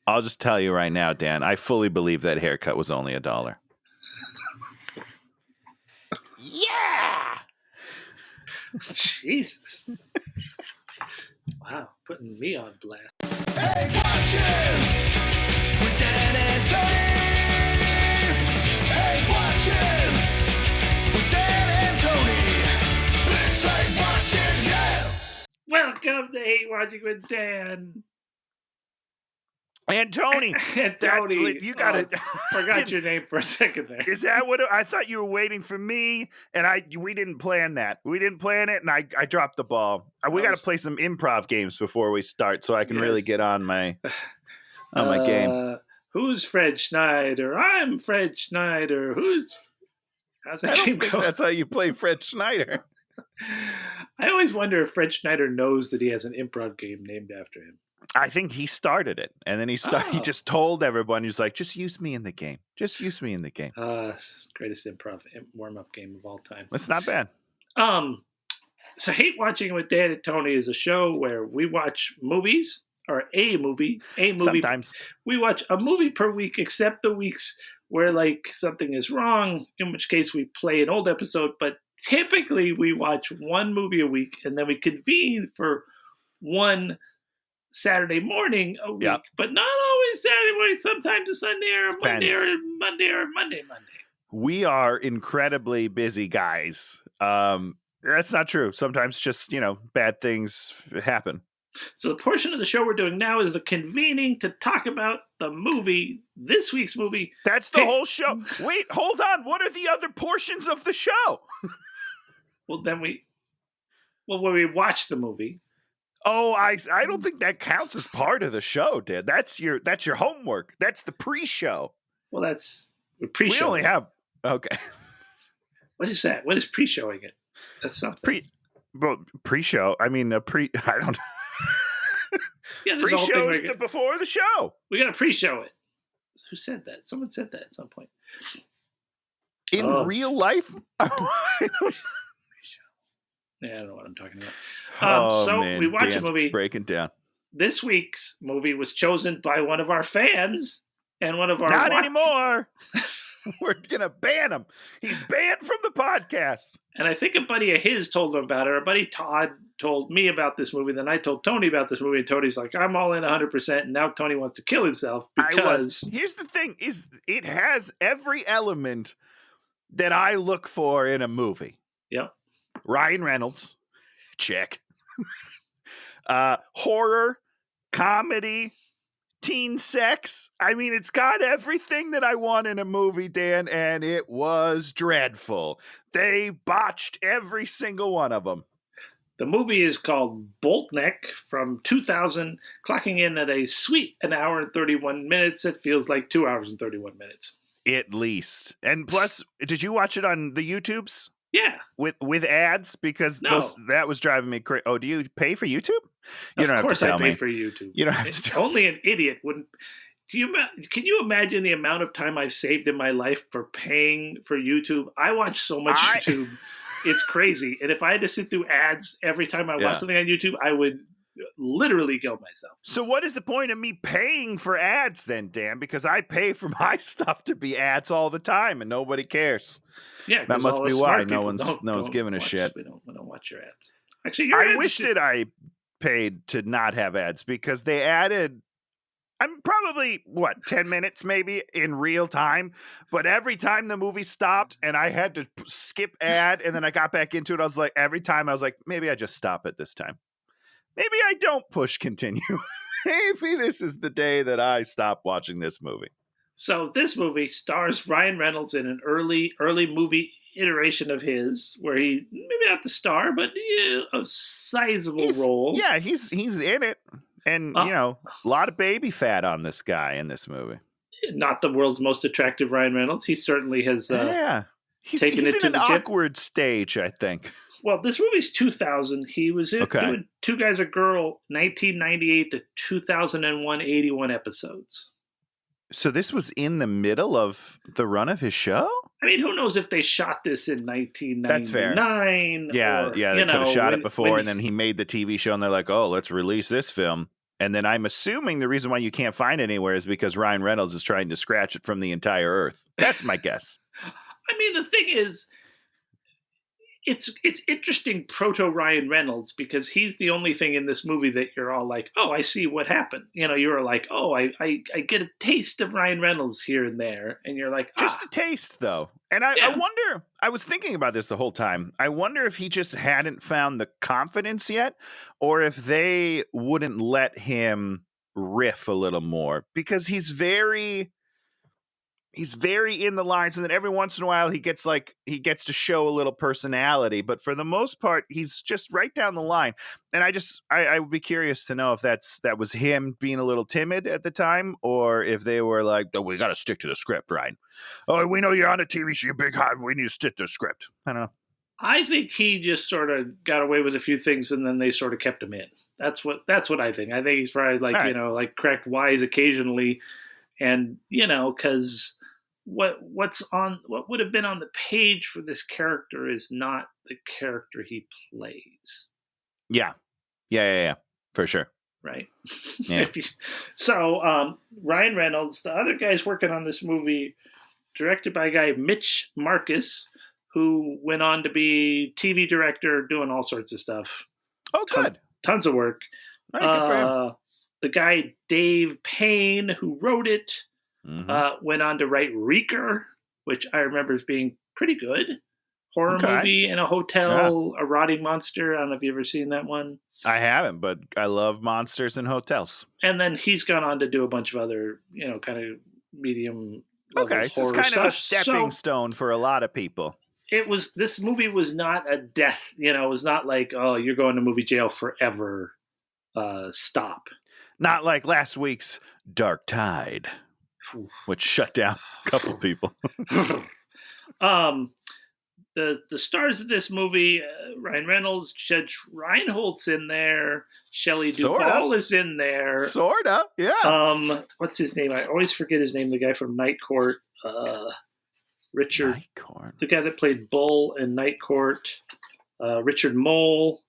I'll just tell you right now, Dan, I fully believe that haircut was only $1. Yeah! Jesus. Wow, putting me on blast. Hey, watch him with Dan and Tony. Hey, watch him with Dan and Tony. It's like watching, yeah. Welcome to Hate Watching with Dan. And Tony. And Tony. You got it. Forgot your name for a second there. Is that what I thought you were waiting for me? And we didn't plan that. We didn't plan it, and I dropped the ball. We got to play some improv games before we start, so I can really get on my game. Who's Fred Schneider? I'm Fred Schneider. How's that game go? That's how you play Fred Schneider. I always wonder if Fred Schneider knows that he has an improv game named after him. I think he started it, and then he just told everyone, he's like, just use me in the game. Just use me in the game. Greatest improv warm-up game of all time. That's not bad. So Hate Watching with Dan and Tony is a show where we watch movies, or a movie. Sometimes. We watch a movie per week, except the weeks where like something is wrong, in which case we play an old episode, but typically we watch one movie a week, and then we convene for one Saturday morning a week, but not always Saturday morning. Sometimes a Sunday or a Monday or Monday or Monday. We are incredibly busy guys. That's not true. Sometimes just, bad things happen. So the portion of the show we're doing now is the convening to talk about the movie, this week's movie. That's the whole show. Wait, hold on. What are the other portions of the show? When we watch the movie. Oh, I don't think that counts as part of the show, Dad. That's your homework. That's the pre-show. Well, that's pre-show. We only have okay. What is that? What is pre-showing it? That's something. Pre-show. I mean, I don't. Yeah, pre-show is before the show. We got to pre-show it. Who said that? Someone said that at some point. In real life. Yeah, I don't know what I'm talking about. We watch Dan's a movie. Breaking down. This week's movie was chosen by one of our fans and one of our... Not anymore. We're going to ban him. He's banned from the podcast. And I think a buddy of his told him about it. Our buddy Todd told me about this movie. Then I told Tony about this movie. And Tony's like, I'm all in 100%. And now Tony wants to kill himself because... Here's the thing. It has every element that I look for in a movie. Yep. Ryan Reynolds, check. Horror, comedy, teen sex. I mean, it's got everything that I want in a movie, Dan, and it was dreadful. They botched every single one of them. The movie is called Boltneck from 2000, clocking in at a sweet 1 hour and 31 minutes. It feels like 2 hours and 31 minutes. At least. And plus, did you watch it on the YouTubes? Yeah. With ads? Because that was driving me crazy. Oh, do you pay for YouTube? You don't have to tell me. Of course I pay for YouTube. You don't have to tell me. Only an idiot wouldn't. Can you imagine the amount of time I've saved in my life for paying for YouTube? I watch so much YouTube. It's crazy. And if I had to sit through ads every time I watch something on YouTube, I would literally kill myself. So what is the point of me paying for ads then, Dan? Because I pay for my stuff to be ads all the time and nobody cares. Yeah, that must be why no one's giving a shit. We don't want your ads. Actually, I wish that I paid to not have ads because they added, I'm probably 10 minutes maybe in real time, but every time the movie stopped and I had to skip ad and then I got back into it, I was like, maybe I just stop it this time. Maybe I don't push continue. Maybe this is the day that I stop watching this movie. So this movie stars Ryan Reynolds in an early movie iteration of his, where he maybe not the star, but a sizable role. Yeah, he's in it, and a lot of baby fat on this guy in this movie. Not the world's most attractive Ryan Reynolds. He certainly has. He's taken it in to an awkward stage, I think. Well, this movie's 2000. He was in Two Guys a Girl, 1998 to 2001, 81 episodes. So this was in the middle of the run of his show? I mean, who knows if they shot this in 1999? That's fair. Yeah, they could have shot it before, and then he made the TV show, and they're like, oh, let's release this film. And then I'm assuming the reason why you can't find it anywhere is because Ryan Reynolds is trying to scratch it from the entire earth. That's my guess. I mean, the thing is, it's interesting proto Ryan Reynolds because he's the only thing in this movie that you're all like, oh, I see what happened. You know, you're like, oh, I get a taste of Ryan Reynolds here and there, and you're like, Just a taste, though. And I wonder, I was thinking about this the whole time. I wonder if he just hadn't found the confidence yet, or if they wouldn't let him riff a little more, because he's very in the lines, and then every once in a while he gets to show a little personality, but for the most part he's just right down the line. And I would be curious to know if that was him being a little timid at the time, or if they were like, oh, we got to stick to the script, Ryan. Oh, we know you're on a TV show, you're big hot, we need to stick to the script. I don't know. I think he just sort of got away with a few things, and then they sort of kept him in. That's what I think. I think he's probably like, right. You know, like cracked wise occasionally, and you know, because what would have been on the page for this character is not the character he plays. Yeah, for sure. Right. Yeah. Ryan Reynolds, the other guy's working on this movie, directed by a guy Mitch Marcus, who went on to be TV director, doing all sorts of stuff. Oh, good. Tons of work. Right, good for him. The guy Dave Payne, who wrote it, went on to write Reeker, which I remember as being pretty good. Horror movie in a hotel, a rotting monster. I don't know if you've ever seen that one. I haven't, but I love monsters in hotels. And then he's gone on to do a bunch of other, you know, kind of medium level horror so it's kind stuff. of a stepping stone for a lot of people. This movie was not a death, you know, it was not like, oh, you're going to movie jail forever. Stop. Not like last week's Dark Tide, which shut down a couple people. The stars of this movie, Ryan Reynolds, Judge Reinhold's in there, Shelley Duvall is in there. Sorta, yeah. What's his name? I always forget his name, the guy from Night Court. Richard, Night Court. The guy that played Bull in Night Court. Richard Mole.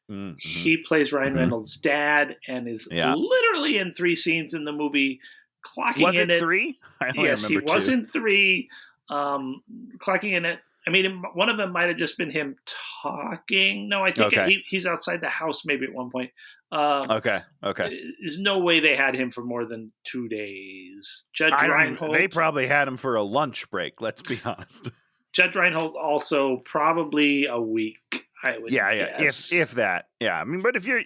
Mm-hmm. He plays Ryan Reynolds' dad and is literally in 3 scenes in the movie, clocking in it. 3? Yes, he was 2. in 3, clocking in it. I mean, one of them might have just been him talking. No, I think he's outside the house maybe at one point. Okay. There's no way they had him for more than 2 days. Judge Reinhold. They probably had him for a lunch break. Let's be honest. Judge Reinhold also probably a week. I would guess. If that. Yeah, I mean, but if you're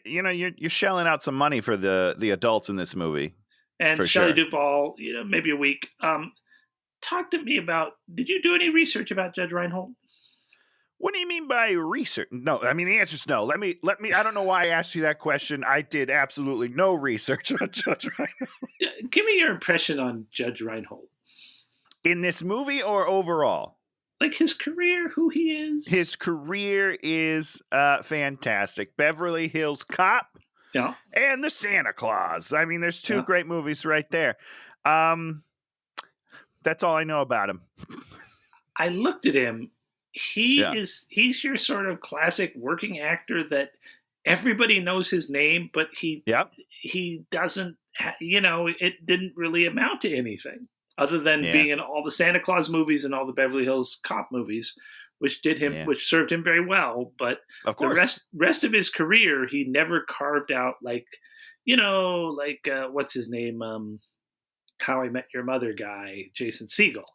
shelling out some money for the adults in this movie, and Shelley Duvall, maybe a week. Talk to me about. Did you do any research about Judge Reinhold? What do you mean by research? No, I mean the answer is no. Let me. I don't know why I asked you that question. I did absolutely no research on Judge Reinhold. Give me your impression on Judge Reinhold in this movie or overall. Like his career, who he is. His career is fantastic. Beverly Hills Cop. Yeah. And the Santa Claus. I mean, there's 2 great movies right there. That's all I know about him. I looked at him. He's your sort of classic working actor that everybody knows his name, but he doesn't, it didn't really amount to anything other than being in all the Santa Claus movies and all the Beverly Hills Cop movies, which which served him very well. But of course, the rest of his career, he never carved out what's his name? How I Met Your Mother guy, Jason Segel.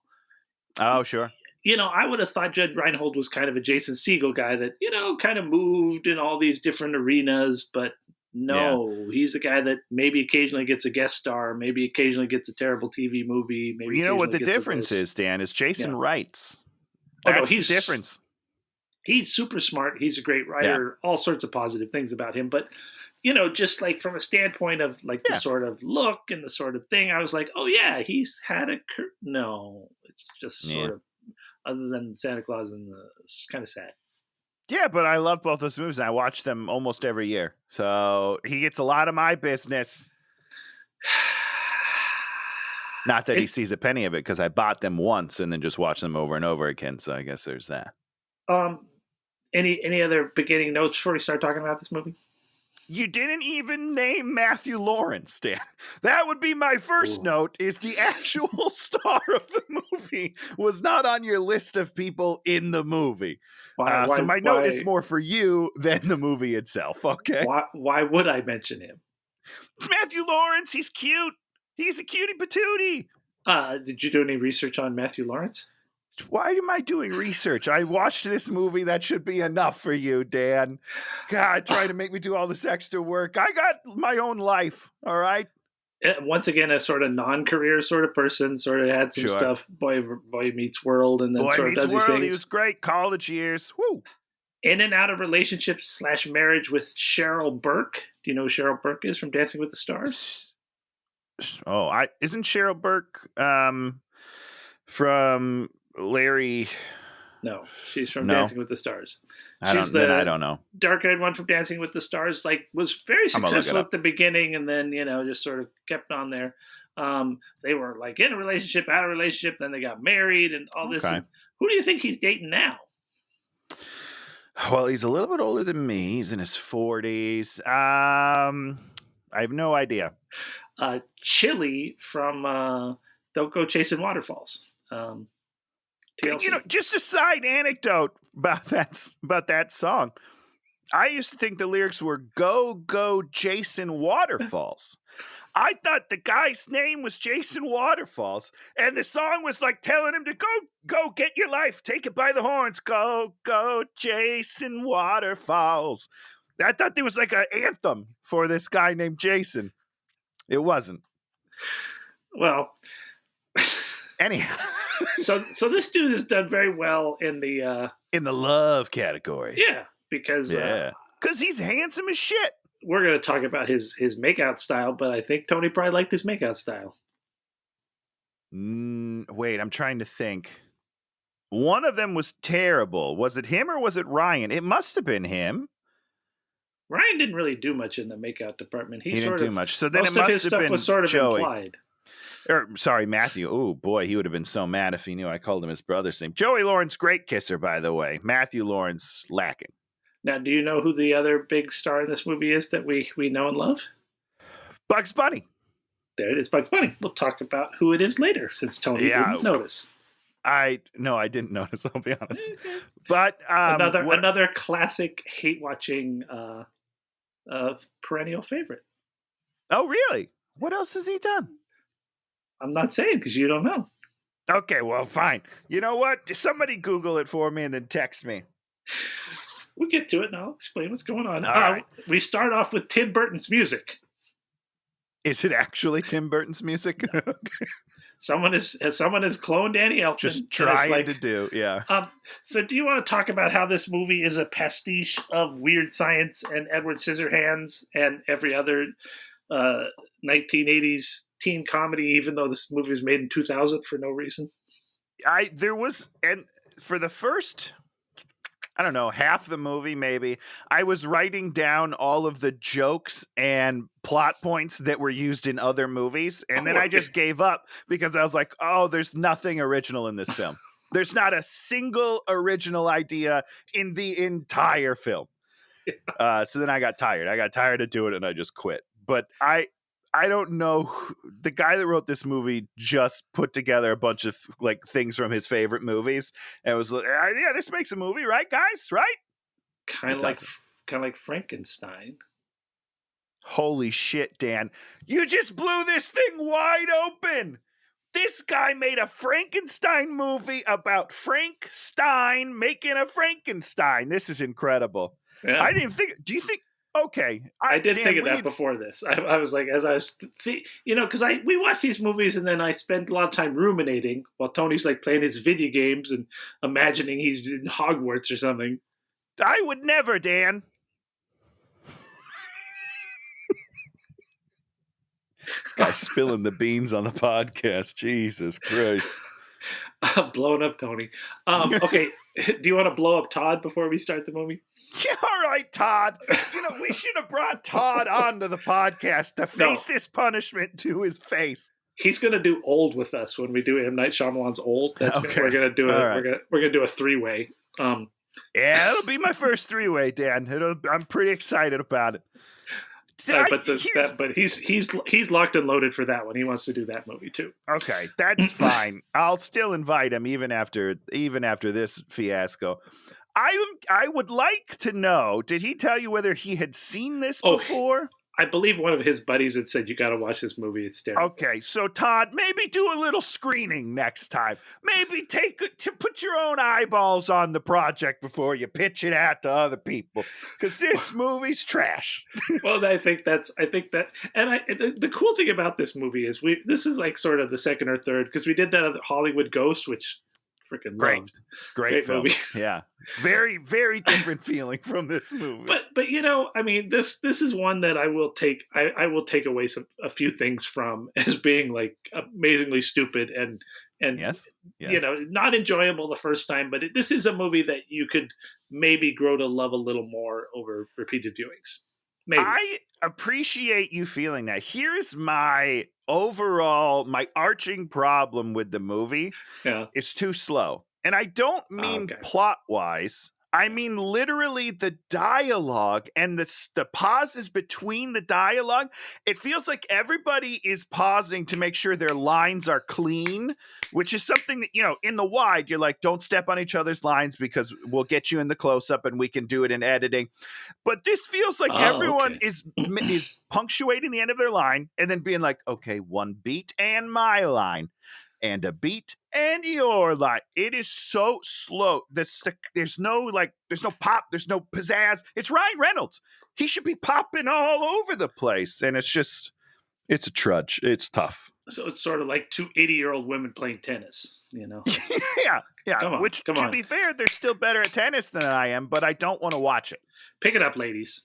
Oh, sure. I would have thought Judge Reinhold was kind of a Jason Segel guy that, kind of moved in all these different arenas, but no, he's a guy that maybe occasionally gets a guest star, maybe occasionally gets a terrible TV movie. Maybe what the difference is, Dan, is Jason writes. That's the difference. He's super smart. He's a great writer. All sorts of positive things about him. But, just like from a standpoint of like the sort of look and the sort of thing, I was like, oh yeah, he's had no, it's just sort of other than Santa Claus it's kind of sad. Yeah, but I love both those movies. And I watch them almost every year. So he gets a lot of my business. Not that he sees a penny of it, because I bought them once and then just watch them over and over again. So I guess there's that. Any other beginning notes before we start talking about this movie? You didn't even name Matthew Lawrence, Dan. That would be my first note, is the actual star of the movie was not on your list of people in the movie. So my note is more for you than the movie itself, okay? Why would I mention him? It's Matthew Lawrence. He's cute. He's a cutie patootie. Did you do any research on Matthew Lawrence? Why am I doing research? I watched this movie. That should be enough for you, Dan. God, trying to make me do all this extra work. I got my own life, all right? Once again, a sort of non-career sort of person, sort of had some stuff, Boy Meets World, and then Boy sort of Meets does World, these things. He was great. College years. Woo. In and out of relationships / marriage with Cheryl Burke. Do you know who Cheryl Burke is from Dancing with the Stars? Isn't Cheryl Burke from Larry? No, she's from Dancing with the Stars. I don't know. Dark-haired one from Dancing with the Stars, was very successful at the beginning, and then just sort of kept on there. They were like in a relationship, out of a relationship, then they got married, and all this. And who do you think he's dating now? Well, he's a little bit older than me. He's in his 40s. I have no idea. Chili from Don't Go Chasing Waterfalls. Just a side anecdote about that song. I used to think the lyrics were "Go Go Jason Waterfalls." I thought the guy's name was Jason Waterfalls, and the song was like telling him to go get your life, take it by the horns, go Jason Waterfalls. I thought there was like an anthem for this guy named Jason. It wasn't. Well, anyhow. So this dude has done very well in the love category. Yeah, because he's handsome as shit. We're going to talk about his makeout style, but I think Tony probably liked his makeout style. Wait, I'm trying to think. One of them was terrible. Was it him or was it Ryan? It must have been him. Ryan didn't really do much in the makeout department. He didn't do much. So then most it must of his have stuff been was sort of Joey. implied. Sorry, Matthew. Oh, boy, he would have been so mad if he knew I called him his brother's name. Joey Lawrence, great kisser, by the way. Matthew Lawrence, lacking. Now, do you know who the other big star in this movie is that we know and love? Bugs Bunny. There it is, Bugs Bunny. We'll talk about who it is later, since Tony didn't notice. I didn't notice, I'll be honest. But another classic hate-watching perennial favorite. Oh, really? What else has he done? I'm not saying because you don't know. Okay, well, fine. You know what? Somebody Google it for me and then text me. We'll get to it and I'll explain what's going on. All right. We start off with Tim Burton's music. Is it actually Tim Burton's music? Someone has cloned Danny Elfman. Just trying to do, yeah. So do you want to talk about how this movie is a pastiche of Weird Science and Edward Scissorhands and every other 1980s teen comedy, even though this movie was made in 2000 for no reason? And for the first, I don't know, half the movie maybe, I was writing down all of the jokes and plot points that were used in other movies, and then I just gave up because I was like, oh, there's nothing original in this film. There's not a single original idea in the entire film. So then I got tired. I got tired of doing it and I just quit. But I don't know. The guy that wrote this movie just put together a bunch of like things from his favorite movies, and it was like, yeah, this makes a movie, right, guys? Right? Kind of like Frankenstein. Holy shit, Dan! You just blew this thing wide open. This guy made a Frankenstein movie about Frank Stein making a Frankenstein. This is incredible. Yeah. I didn't even think. Do you think? Okay, I did think of that before this. I was like, as I was, because we watch these movies and then I spend a lot of time ruminating while Tony's like playing his video games and imagining he's in Hogwarts or something. I would never, Dan. This guy's spilling the beans on the podcast. Jesus Christ. I'm blowing up Tony. Okay, do you want to blow up Todd before we start the movie? Yeah, all right, Todd. We should have brought Todd onto the podcast to face this punishment to his face. He's going to do Old with us when we do M. Night Shyamalan's Old. We're going to do it. We're going to do a 3-way. Yeah, it'll be my first 3-way, Dan. I'm pretty excited about it. but he's locked and loaded for that one. He wants to do that movie too. Okay, that's fine. I'll still invite him even after this fiasco. I would like to know, did he tell you whether he had seen this before? I believe one of his buddies had said, you got to watch this movie. It's terrible. Okay, so Todd, maybe do a little screening next time. Maybe put your own eyeballs on the project before you pitch it out to other people, because this movie's trash. Well, I think that, and the cool thing about this movie is this is like sort of the second or third, because we did that other Hollywood Ghost, which freaking loved. Great film. Movie. Yeah. Very, very different feeling from this movie. But I mean, this is one that I will take away a few things from as being like amazingly stupid and yes. Not enjoyable the first time, but this is a movie that you could maybe grow to love a little more over repeated viewings. Maybe. I appreciate you feeling that. Here's my arching problem with the movie. Yeah. It's too slow. And I don't mean plot-wise. I mean literally the dialogue and the pauses between the dialogue. It feels like everybody is pausing to make sure their lines are clean, which is something that, in the wide, you're like, don't step on each other's lines because we'll get you in the close-up and we can do it in editing. But this feels like everyone is punctuating the end of their line and then being like, okay, one beat and my line. And a beat and your line. It is so slow. There's no pop. There's no pizzazz. It's Ryan Reynolds. He should be popping all over the place. And it's a trudge. It's tough. So it's sort of like two 80-year-old women playing tennis, Yeah. To be fair, they're still better at tennis than I am, but I don't want to watch it. Pick it up, ladies.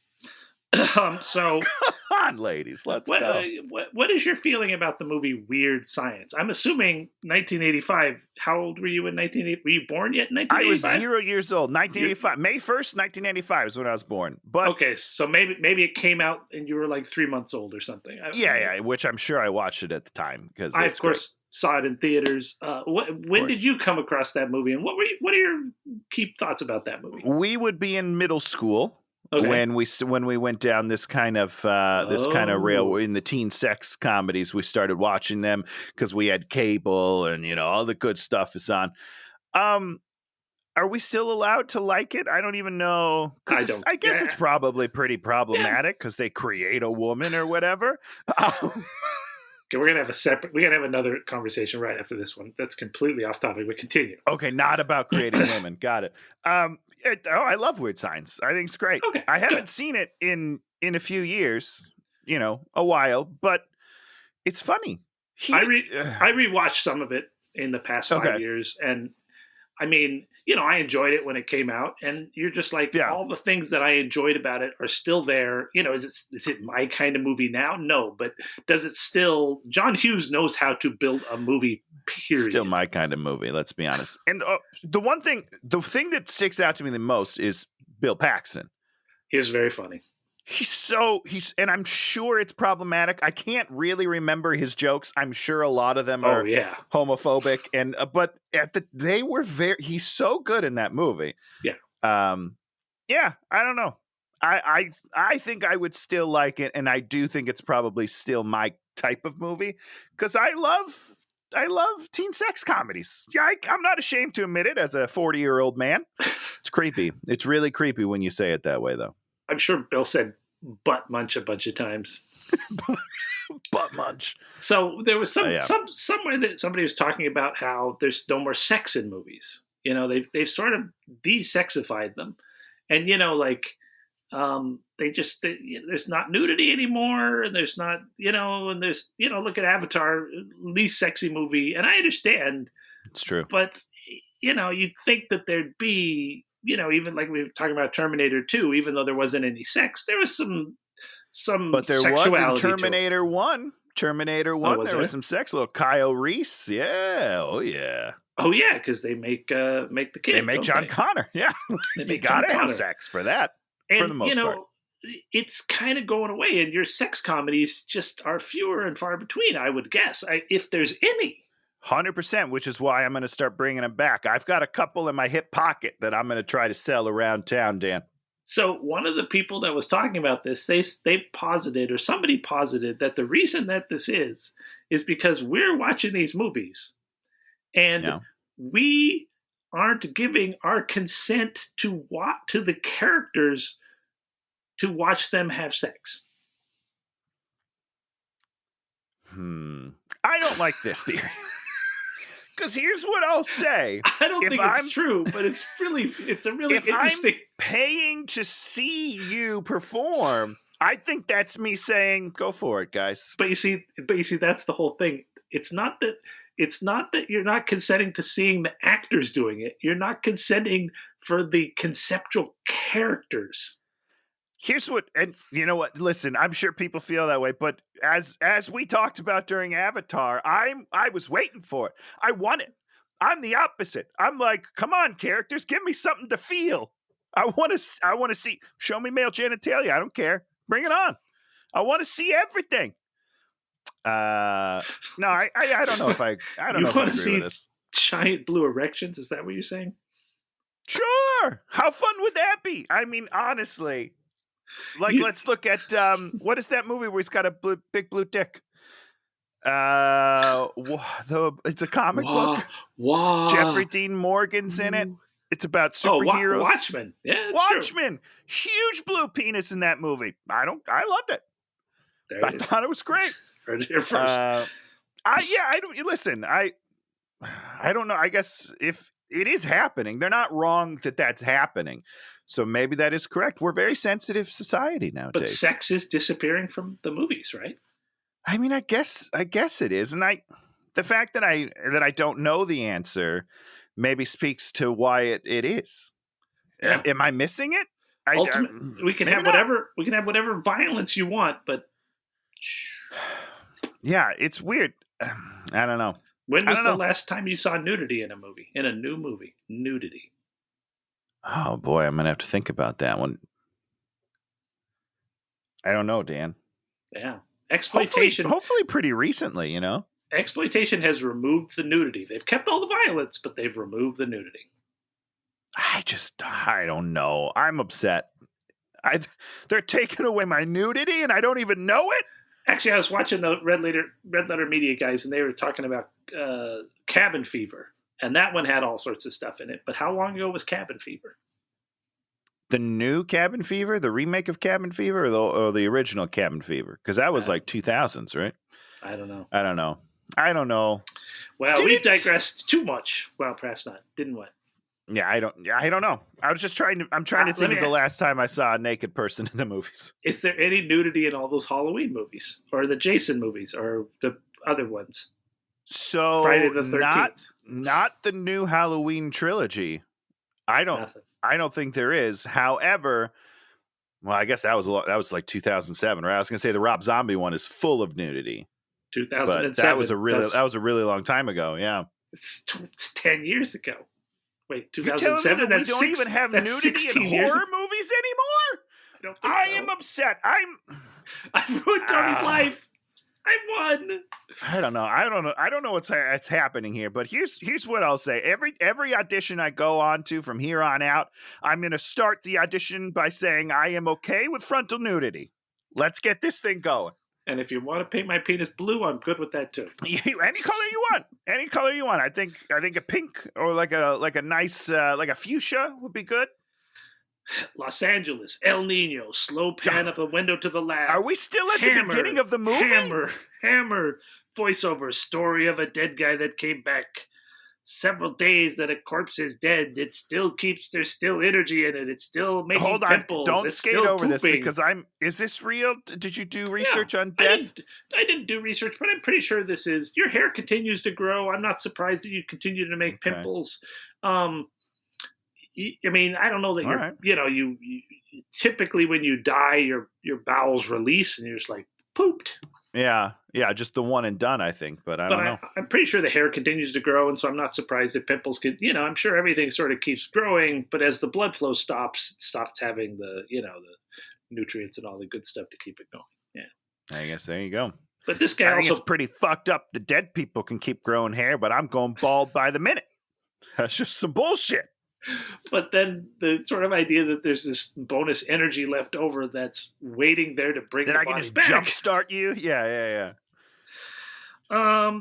So come on, ladies, let's go. What is your feeling about the movie Weird Science? I'm assuming 1985. How old were you in 1980? Were you born yet in 1985? I was 0 years old. 1985. May 1st, 1985 is when I was born. But okay, so maybe it came out and you were like 3 months old or something. Yeah, which I'm sure I watched it at the time because I of course saw it in theaters. When did you come across that movie, and what are your key thoughts about that movie? We would be in middle school. Okay. When we went down this kind of rail in the teen sex comedies, we started watching them because we had cable and all the good stuff is on. Are we still allowed to like it? I don't even know. I guess it's probably pretty problematic because they create a woman or whatever. Okay, we're gonna have another conversation right after this one. That's completely off topic. We continue. Okay, not about creating women. Got it. I love Weird Science. I think it's great. Okay, I haven't seen it in a few years, a while, but it's funny. I rewatched some of it in the past 5 years, and I mean, I enjoyed it when it came out, and you're just like, all the things that I enjoyed about it are still there. Is it my kind of movie now? No, but does it still? John Hughes knows how to build a movie. Period. Still my kind of movie. Let's be honest. And the thing that sticks out to me the most is Bill Paxton. He was very funny. And I'm sure it's problematic. I can't really remember his jokes. I'm sure a lot of them are homophobic, and but they were he's so good in that movie. Yeah. I don't know. I think I would still like it, and I do think it's probably still my type of movie because I love teen sex comedies. Yeah, I'm not ashamed to admit it as a 40-year-old man. It's creepy. It's really creepy when you say it that way, though. I'm sure Bill said butt munch a bunch of times. Butt munch. So there was somewhere that somebody was talking about how there's no more sex in movies. They've sort of de-sexified them, and there's not nudity anymore, and there's not and there's look at Avatar, least sexy movie, and I understand it's true, but you'd think that there'd be. Even like we were talking about Terminator 2, even though there wasn't any sex, there was some but there was in Terminator 1. Terminator 1, there was some sex. Little Kyle Reese. Yeah. Oh, yeah. Oh, yeah, because they make the kid. They make John Connor. Yeah. You got to have sex for that, for the most part. It's kind of going away, and your sex comedies just are fewer and far between, I would guess, if there's any. 100%, which is why I'm going to start bringing them back. I've got a couple in my hip pocket that I'm going to try to sell around town, Dan. So one of the people that was talking about this, they posited, or somebody posited, that the reason that this is because we're watching these movies and Yeah. we aren't giving our consent to the characters to watch them have sex. I don't like this theory. Because here's what I'll say. I don't If think I'm- it's true, but it's a really If interesting. I'm paying to see you perform, I think that's me saying, go for it, guys. But you see, that's the whole thing. It's not that you're not consenting to seeing the actors doing it. You're not consenting for the conceptual characters. Here's what, and you know what? Listen, I'm sure people feel that way, but as we talked about during Avatar, I was waiting for it. I want it. I'm the opposite. I'm like, come on, characters, give me something to feel. I want to see. Show me male genitalia. I don't care. Bring it on. I want to see everything. No, I don't know if I don't You know if I wanna agree see- with this. Giant blue erections. Is that what you're saying? Sure. How fun would that be? I mean, honestly, like, let's look at what is that movie where he's got a big blue dick? It's a comic book. Wow. Jeffrey Dean Morgan's in it. It's about Oh, superheroes. Watchmen. Yeah, that's true. Watchmen. Huge blue penis in that movie. I loved it. There I it is. thought it was great. Heard it here first. I don't listen. I don't know. I guess if it is happening, they're not wrong that that's happening. So maybe that is correct. We're a very sensitive society nowadays. But sex is disappearing from the movies, right? I mean, I guess it is, and the fact that I don't know the answer maybe speaks to why it is. Yeah. Am I missing it? Ultimately, we can maybe have not. whatever violence you want, but Yeah, it's weird. I don't know. when I was don't the know. last time you saw nudity in a movie? In a new movie, nudity. Oh boy, I'm gonna have to think about that one. I don't know, Dan. Yeah, exploitation. Hopefully pretty recently, you know. Exploitation has removed the nudity. They've kept all the violence, but they've removed the nudity. I don't know. I'm upset. They're taking away my nudity, and I don't even know it. Actually, I was watching the Red Letter Media guys, and they were talking about Cabin Fever, and that one had all sorts of stuff in it. But how long ago was Cabin Fever? The new Cabin Fever, the remake of Cabin Fever, or the original Cabin Fever? Because that was like 2000s, right? I don't know. I don't know. Well, Did we've it? digressed too much. Well, perhaps not. Didn't what? Yeah, I don't know. I'm trying to Let think me of the ask- last time I saw a naked person in the movies. Is there any nudity in all those Halloween movies, or the Jason movies, or the other ones? So Friday the 13th. not the new Halloween trilogy. Nothing. I don't think there is. However, well, I guess that was like 2007, right? I was going to say the Rob Zombie one is full of nudity, but 2007. that was a really long time ago. Yeah, It's 10 years ago. Wait, you're telling me 2007? that we don't even have that's nudity 16 in years horror ago? movies anymore? I don't think I so. am upset. I ruined Tony's life. I won. I don't know what's happening here, but here's what I'll say. Every audition I go on to from here on out, I'm going to start the audition by saying I am okay with frontal nudity. Let's get this thing going. And if you want to paint my penis blue, I'm good with that too. Any color you want. I think a pink or like a nice like a fuchsia would be good. Los Angeles, El Nino, slow pan up a window to the lab. Are we still at the beginning of the movie? Hammer, voiceover, story of a dead guy that came back. Several days that a corpse is dead, there's still energy in it. It's still making Hold on, pimples. don't it's skate still over this pooping. because is this real? Did you do research on I death? didn't do research, but I'm pretty sure this is. Your hair continues to grow. I'm not surprised that you continue to make Okay. pimples. I mean, I don't know that All right. you typically when you die, your bowels release and you're just like pooped. Yeah, just the one and done, I think, but I don't know. I'm pretty sure the hair continues to grow, and so I'm not surprised that pimples could. I'm sure everything sort of keeps growing, but as the blood flow stops, it stops having the the nutrients and all the good stuff to keep it going. Yeah, I guess there you go. but this guy I think also it's pretty fucked up. The dead people can keep growing hair, but I'm going bald by the minute. That's just some bullshit. But then the sort of idea that there's this bonus energy left over that's waiting there to bring Then the I can body just back. jumpstart you. Yeah.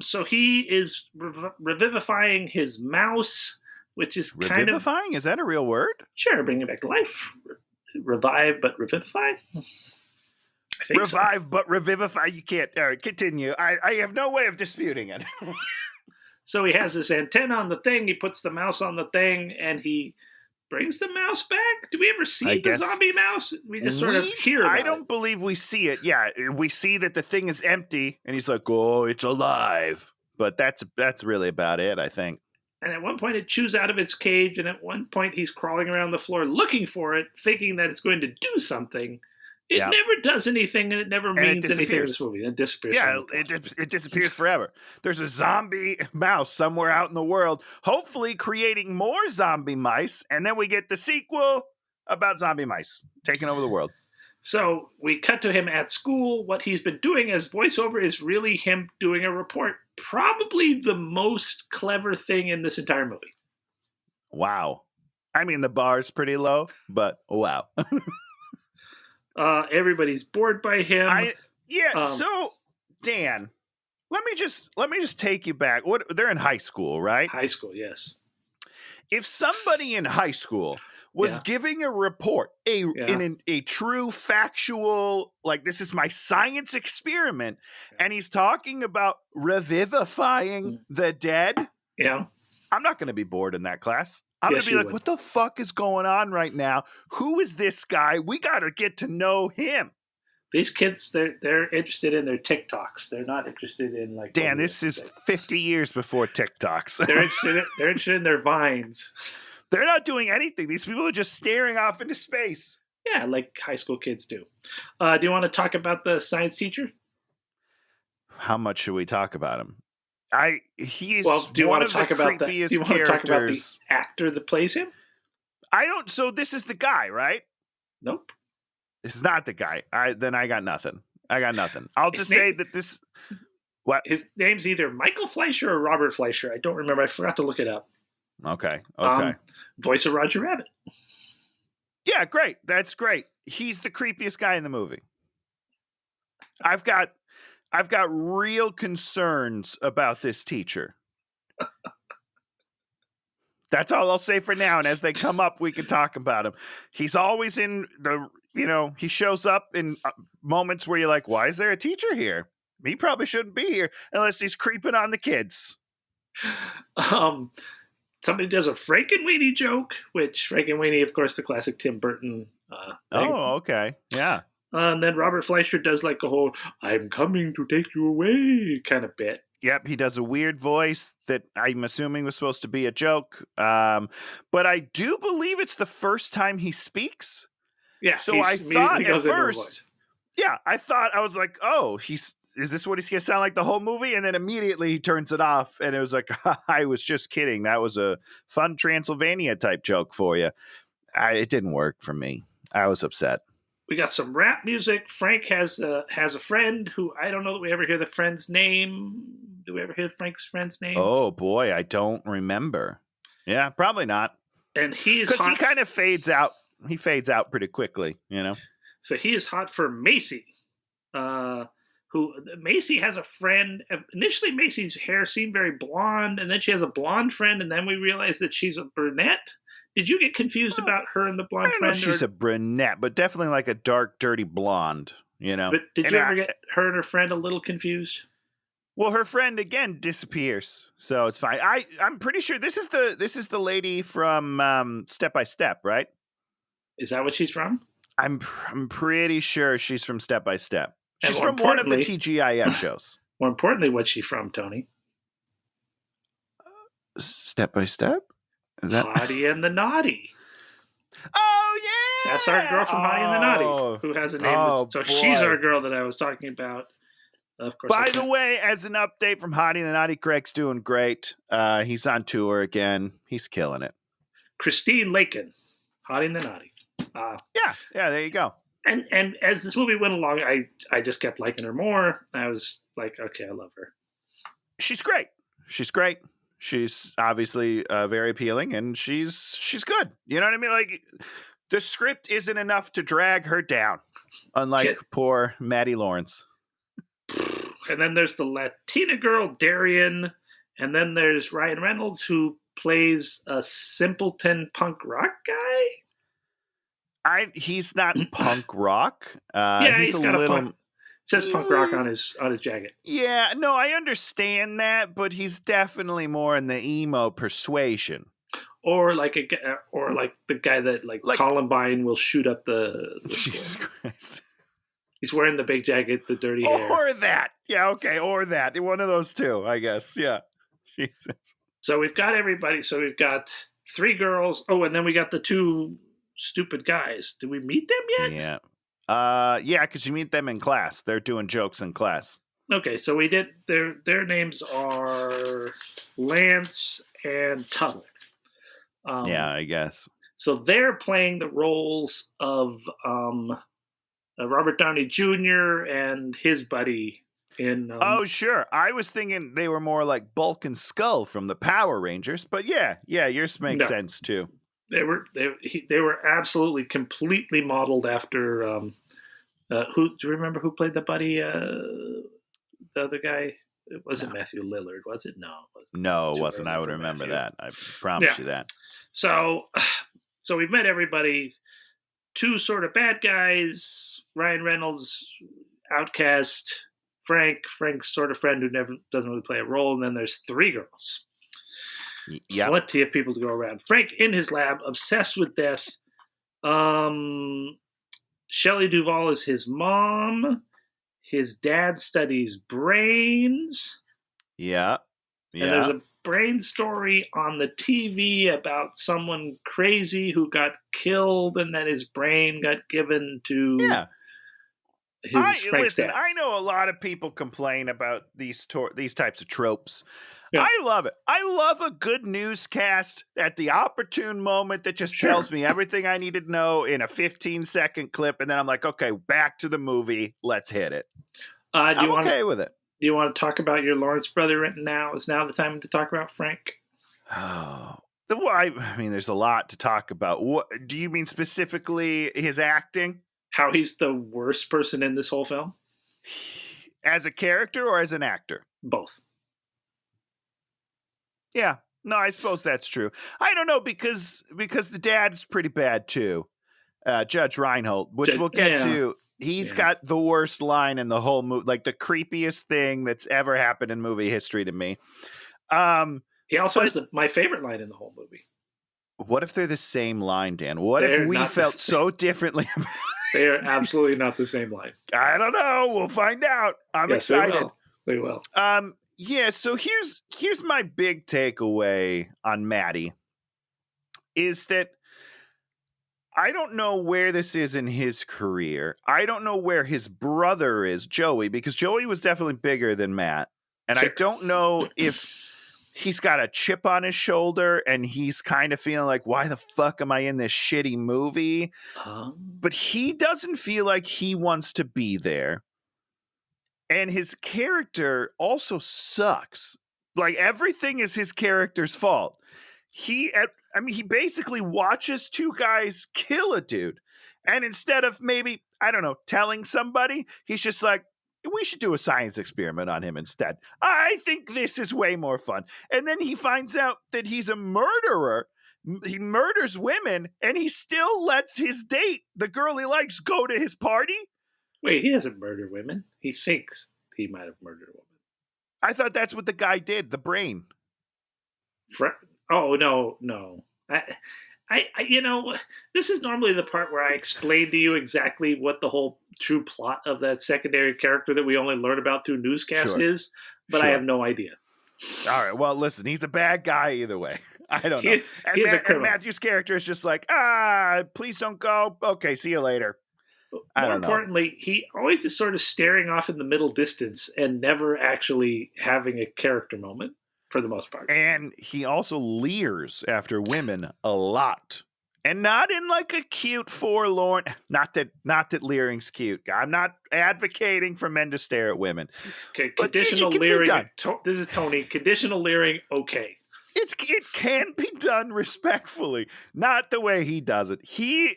So he is revivifying his mouse, which is kind of Revivifying? Is that a real word? sure bringing it back to life. Revive, but revivify. I think so. Revive, but revivify. You can't. All right, continue. I have no way of disputing it. So he has this antenna on the thing. He puts the mouse on the thing, and he brings the mouse back. Do we ever see the zombie mouse? We just sort of hear about I don't believe we see it. Yeah, we see that the thing is empty, and he's like, "Oh, it's alive." But that's really about it, I think. And at one point, it chews out of its cage, and at one point, he's crawling around the floor looking for it, thinking that it's going to do something. It never does anything, and it never means anything in this movie. It disappears. Yeah, it disappears forever. There's a zombie mouse somewhere out in the world, hopefully creating more zombie mice, and then we get the sequel about zombie mice taking over the world. So we cut to him at school. What he's been doing as voiceover is really him doing a report. Probably the most clever thing in this entire movie. Wow. I mean, the bar's pretty low, but wow. Everybody's bored by him. So Dan, let me just take you back. They're in high school, right? High school, yes. If somebody in high school was giving a report, in a true factual, like this is my science experiment, and he's talking about revivifying the dead, I'm not going to be bored in that class. I'm going to be like, what the fuck is going on right now? Who is this guy? We got to get to know him. These kids, they're interested in their TikToks. They're not interested in like. Dan, this is 50 years before TikToks. They're interested in their vines. They're not doing anything. These people are just staring off into space. Yeah, like high school kids do. Do you want to talk about the science teacher? How much should we talk about him? He's do you one want of to talk the about creepiest do you want to talk about the characters. actor that plays him? So this is the guy, right? Nope. It's not the guy. Then I got nothing. I'll just say that this. What? His name's either Michael Fleischer or Robert Fleischer. I don't remember. I forgot to look it up. Okay. Voice of Roger Rabbit. Yeah, great. That's great. He's the creepiest guy in the movie. I've got real concerns about this teacher. That's all I'll say for now. And as they come up, we can talk about him. He's always in he shows up in moments where you're like, why is there a teacher here? He probably shouldn't be here unless he's creeping on the kids. Somebody does a Frankenweenie joke, which Frankenweenie, of course, the classic Tim Burton thing. Oh, okay. Yeah. And then Robert Fleischer does like a whole "I'm coming to take you away" kind of bit. Yep, he does a weird voice that I'm assuming was supposed to be a joke. But I do believe it's the first time he speaks. Yeah. So I thought at first, I was like, oh, is this what he's going to sound like the whole movie? And then immediately he turns it off. And it was like, I was just kidding. That was a fun Transylvania type joke for you. It didn't work for me. I was upset. We got some rap music. Frank has a friend who I don't know that we ever hear the friend's name. Do we ever hear Frank's friend's name? Oh boy, I don't remember. Yeah, probably not. And he's because he kind of fades out. He fades out pretty quickly, So he is hot for Macy. Who Macy has a friend. Initially, Macy's hair seemed very blonde, and then she has a blonde friend, and then we realize that she's a brunette. Did you get confused about her and the blonde I don't friend? know if she's a brunette, but definitely like a dark, dirty blonde, But did you ever get her and her friend a little confused? Well, her friend again disappears, so it's fine. I'm pretty sure this is the lady from Step by Step, right? Is that what she's from? I'm pretty sure she's from Step by Step. She's from one of the TGIF shows. More importantly, what's she from, Tony? Step by Step? Is that Hottie and the Naughty? Oh yeah, that's our girl from Hottie and the Naughty, who has a name. So she's our girl that I was talking about. Of course. By the way, as an update from Hottie and the Naughty, Craig's doing great. He's on tour again. He's killing it. Christine Lakin, Hottie and the Naughty. Yeah. There you go. And as this movie went along, I just kept liking her more. I was like, okay, I love her. She's great. She's obviously very appealing, and she's good. You know what I mean? Like, the script isn't enough to drag her down, unlike poor Maddie Lawrence. And then there's the Latina girl, Darian. And then there's Ryan Reynolds, who plays a simpleton punk rock guy. He's not punk rock. He's got a punk. It says punk rock on his jacket. Yeah, no, I understand that, but he's definitely more in the emo persuasion. Or like the guy that like Columbine will shoot up the Jesus Christ. He's wearing the big jacket, the dirty hair. Or that. Yeah, okay, or that. One of those two, I guess. Yeah. Jesus. So we've got everybody. So we've got 3 girls. Oh, and then we got the 2 stupid guys. Did we meet them yet? Yeah. Yeah, because you meet them in class. They're doing jokes in class. Okay, so we did. Their names are Lance and Tuttle. Yeah, I guess. So they're playing the roles of Robert Downey Jr. and his buddy in. Oh, sure. I was thinking they were more like Bulk and Skull from the Power Rangers, but yeah, yours makes sense too. They were absolutely completely modeled after. Who do you remember who played the buddy? The other guy. It wasn't Matthew Lillard, was it? No, it wasn't. I would remember that. I promise you that. So we've met everybody. 2 sort of bad guys. Ryan Reynolds, outcast. Frank's sort of friend who never doesn't really play a role. And then there's 3 girls. Yeah. Plenty of people to go around. Frank in his lab, obsessed with death. Shelley Duvall is his mom. His dad studies brains. Yeah. And there's a brain story on the TV about someone crazy who got killed and then his brain got given to Frank's dad. I know a lot of people complain about these types of tropes. Yeah. I love it. I love a good newscast at the opportune moment that just tells me everything I need to know in a 15-second clip, and then I'm like, okay, back to the movie. Let's hit it. I'm okay with it. Do you want to talk about your Lawrence brother now? Is now the time to talk about Frank? Oh, well, I mean, there's a lot to talk about. What do you mean specifically? His acting? How he's the worst person in this whole film? As a character or as an actor? Both. Yeah. No, I suppose that's true. I don't know because the dad's pretty bad too. Judge Reinhold, which we'll get to. He's got the worst line in the whole movie, like the creepiest thing that's ever happened in movie history to me. He also has my favorite line in the whole movie. What if they're the same line, Dan? What if we felt so differently about They are absolutely not the same line. I don't know. We'll find out. I'm excited. They will. Yeah, so here's my big takeaway on Maddie is that I don't know where this is in his career. I don't know where his brother is, Joey, because Joey was definitely bigger than Matt. And I don't know if he's got a chip on his shoulder and he's kind of feeling like, why the fuck am I in this shitty movie? But he doesn't feel like he wants to be there. And his character also sucks. Like, everything is his character's fault. He basically watches 2 guys kill a dude. And instead of maybe, I don't know, telling somebody, he's just like, we should do a science experiment on him instead. I think this is way more fun. And then he finds out that he's a murderer. He murders women, and he still lets his date, the girl he likes, go to his party. Wait, he doesn't murder women. He thinks he might have murdered a woman. I thought that's what the guy did, the brain. Oh, no. I this is normally the part where I explain to you exactly what the whole true plot of that secondary character that we only learn about through newscasts is, but I have no idea. All right, well, listen, he's a bad guy either way. I don't know. And Matthew's character is just like, please don't go. Okay, see you later. More importantly, he always is sort of staring off in the middle distance and never actually having a character moment for the most part. And he also leers after women a lot. And not in like a cute, forlorn, not that leering's cute. I'm not advocating for men to stare at women. Okay, conditional leering. This is Tony. Conditional leering, okay. It can be done respectfully, not the way he does it. He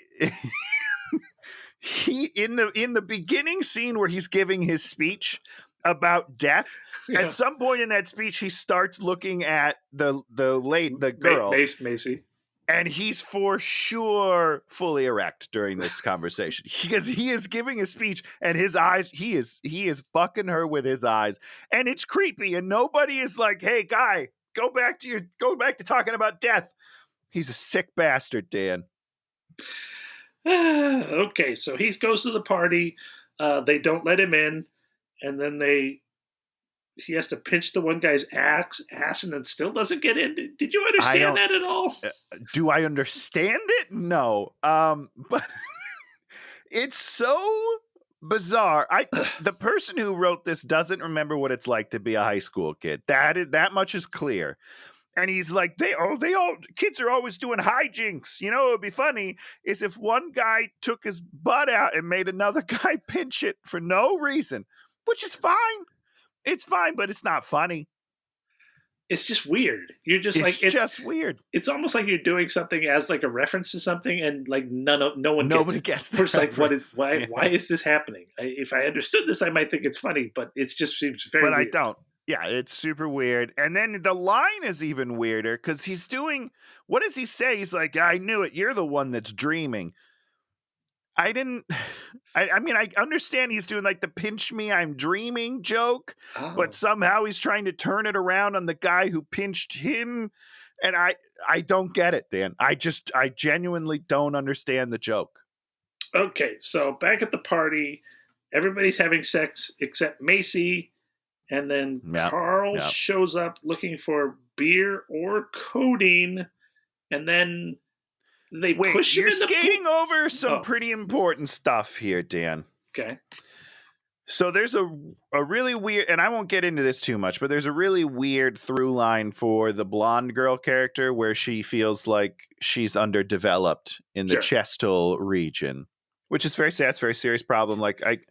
in the beginning scene where he's giving his speech about death. Yeah. At some point in that speech, he starts looking at the girl, Macy. and he's for sure fully erect during this conversation because he is giving a speech, and his eyes, he is fucking her with his eyes, and it's creepy. And nobody is like, "Hey, guy, go back to talking about death." He's a sick bastard, Dan. Okay, so he goes to the party. They don't let him in, and then he has to pinch the one guy's ass, and then still doesn't get in. Did you understand that at all? Do I understand it? No. But it's so bizarre. The person who wrote this doesn't remember what it's like to be a high school kid. That much is clear. And he's like, kids are always doing hijinks. You know, it would be funny is if one guy took his butt out and made another guy pinch it for no reason, which is fine. It's fine, but it's not funny. It's just weird. You're just it's just weird. It's almost like you're doing something as like a reference to something, and like nobody gets the first. Like, Yeah. why is this happening? If I understood this, I might think it's funny, but it just seems very. But weird. I don't. Yeah, it's super weird. And then the line is even weirder because he's doing. What does he say? He's like, "I knew it. You're the one that's dreaming." I didn't. I mean, I understand he's doing like the pinch me, I'm dreaming joke, but somehow he's trying to turn it around on the guy who pinched him. And I don't get it, Dan. I genuinely don't understand the joke. Okay, so back at the party, everybody's having sex except Macy, and then Carl shows up looking for beer or codeine, and then they push him in the skating over some pretty important stuff here, Dan. Okay. So there's a really weird, and I won't get into this too much, but there's a really weird through line for the blonde girl character where she feels like she's underdeveloped in the chestal region, which is very sad. It's a very serious problem.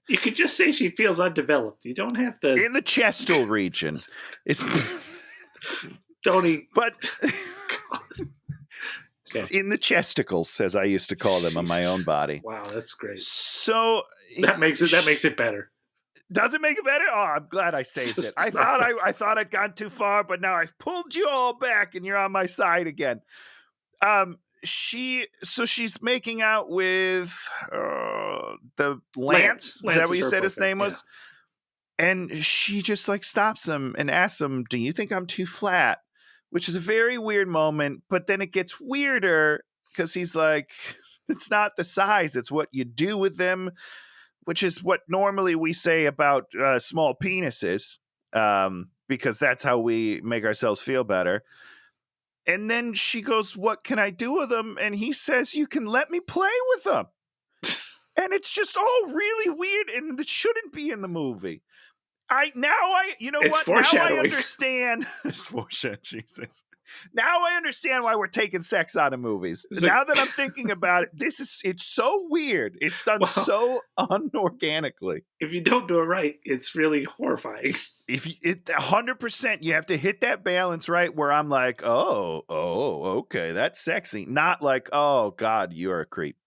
You could just say she feels undeveloped. You don't have to in the chestal region. It's Tony, but. Okay. In the chesticles, as I used to call them on my own body. Wow, that's great. So that makes it better. Does it make it better? Oh, I'm glad I saved it. I thought I'd gone too far, but now I've pulled you all back, and you're on my side again. She's making out with the Lance. Is that what you said his name was? Yeah. And she just like stops him and asks him, "Do you think I'm too flat?" Which is a very weird moment, but then it gets weirder because he's like, it's not the size, it's what you do with them, which is what normally we say about small penises, because that's how we make ourselves feel better. And then she goes, "What can I do with them?" And he says, "You can let me play with them." And it's just all really weird, and it shouldn't be in the movie. Now I understand. It's foreshadowing, Jesus. Now I understand why we're taking sex out of movies. Now that I'm thinking about it, it's so weird. It's done so unorganically. If you don't do it right, it's really horrifying. 100%, you have to hit that balance right where I'm like, oh, okay, that's sexy. Not like, oh God, you're a creep.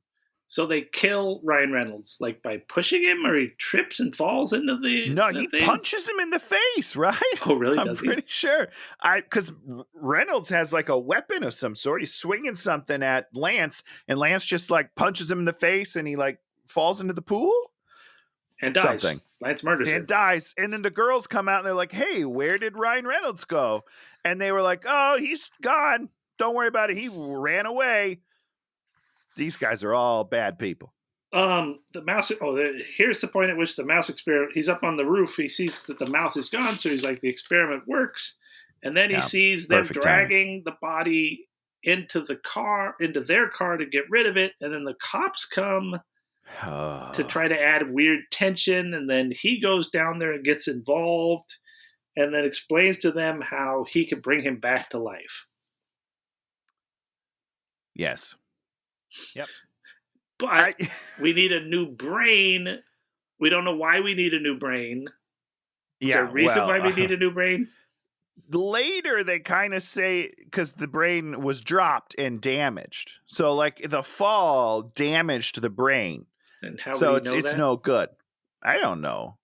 So they kill Ryan Reynolds, like by pushing him, or he trips and falls into the. No, he punches him in the face, right? Oh, really? I'm pretty sure. Because Reynolds has like a weapon of some sort. He's swinging something at Lance, and Lance just like punches him in the face, and he like falls into the pool and dies. Lance murders him and dies. And then the girls come out and they're like, "Hey, where did Ryan Reynolds go?" And they were like, "Oh, he's gone. Don't worry about it. He ran away." These guys are all bad people. The mouse. Here's the point at which the mouse experiment. He's up on the roof. He sees that the mouse is gone, so he's like, the experiment works. And then he sees them dragging the body into their car to get rid of it. And then the cops come to try to add weird tension. And then he goes down there and gets involved, and then explains to them how he can bring him back to life. Yes. Yep. But we need a new brain. We don't know why we need a new brain. Is there a reason why we need a new brain? later they kind of say, because the brain was dropped and damaged. So like the fall damaged the brain. And how So would he know it's that? no good. I don't know.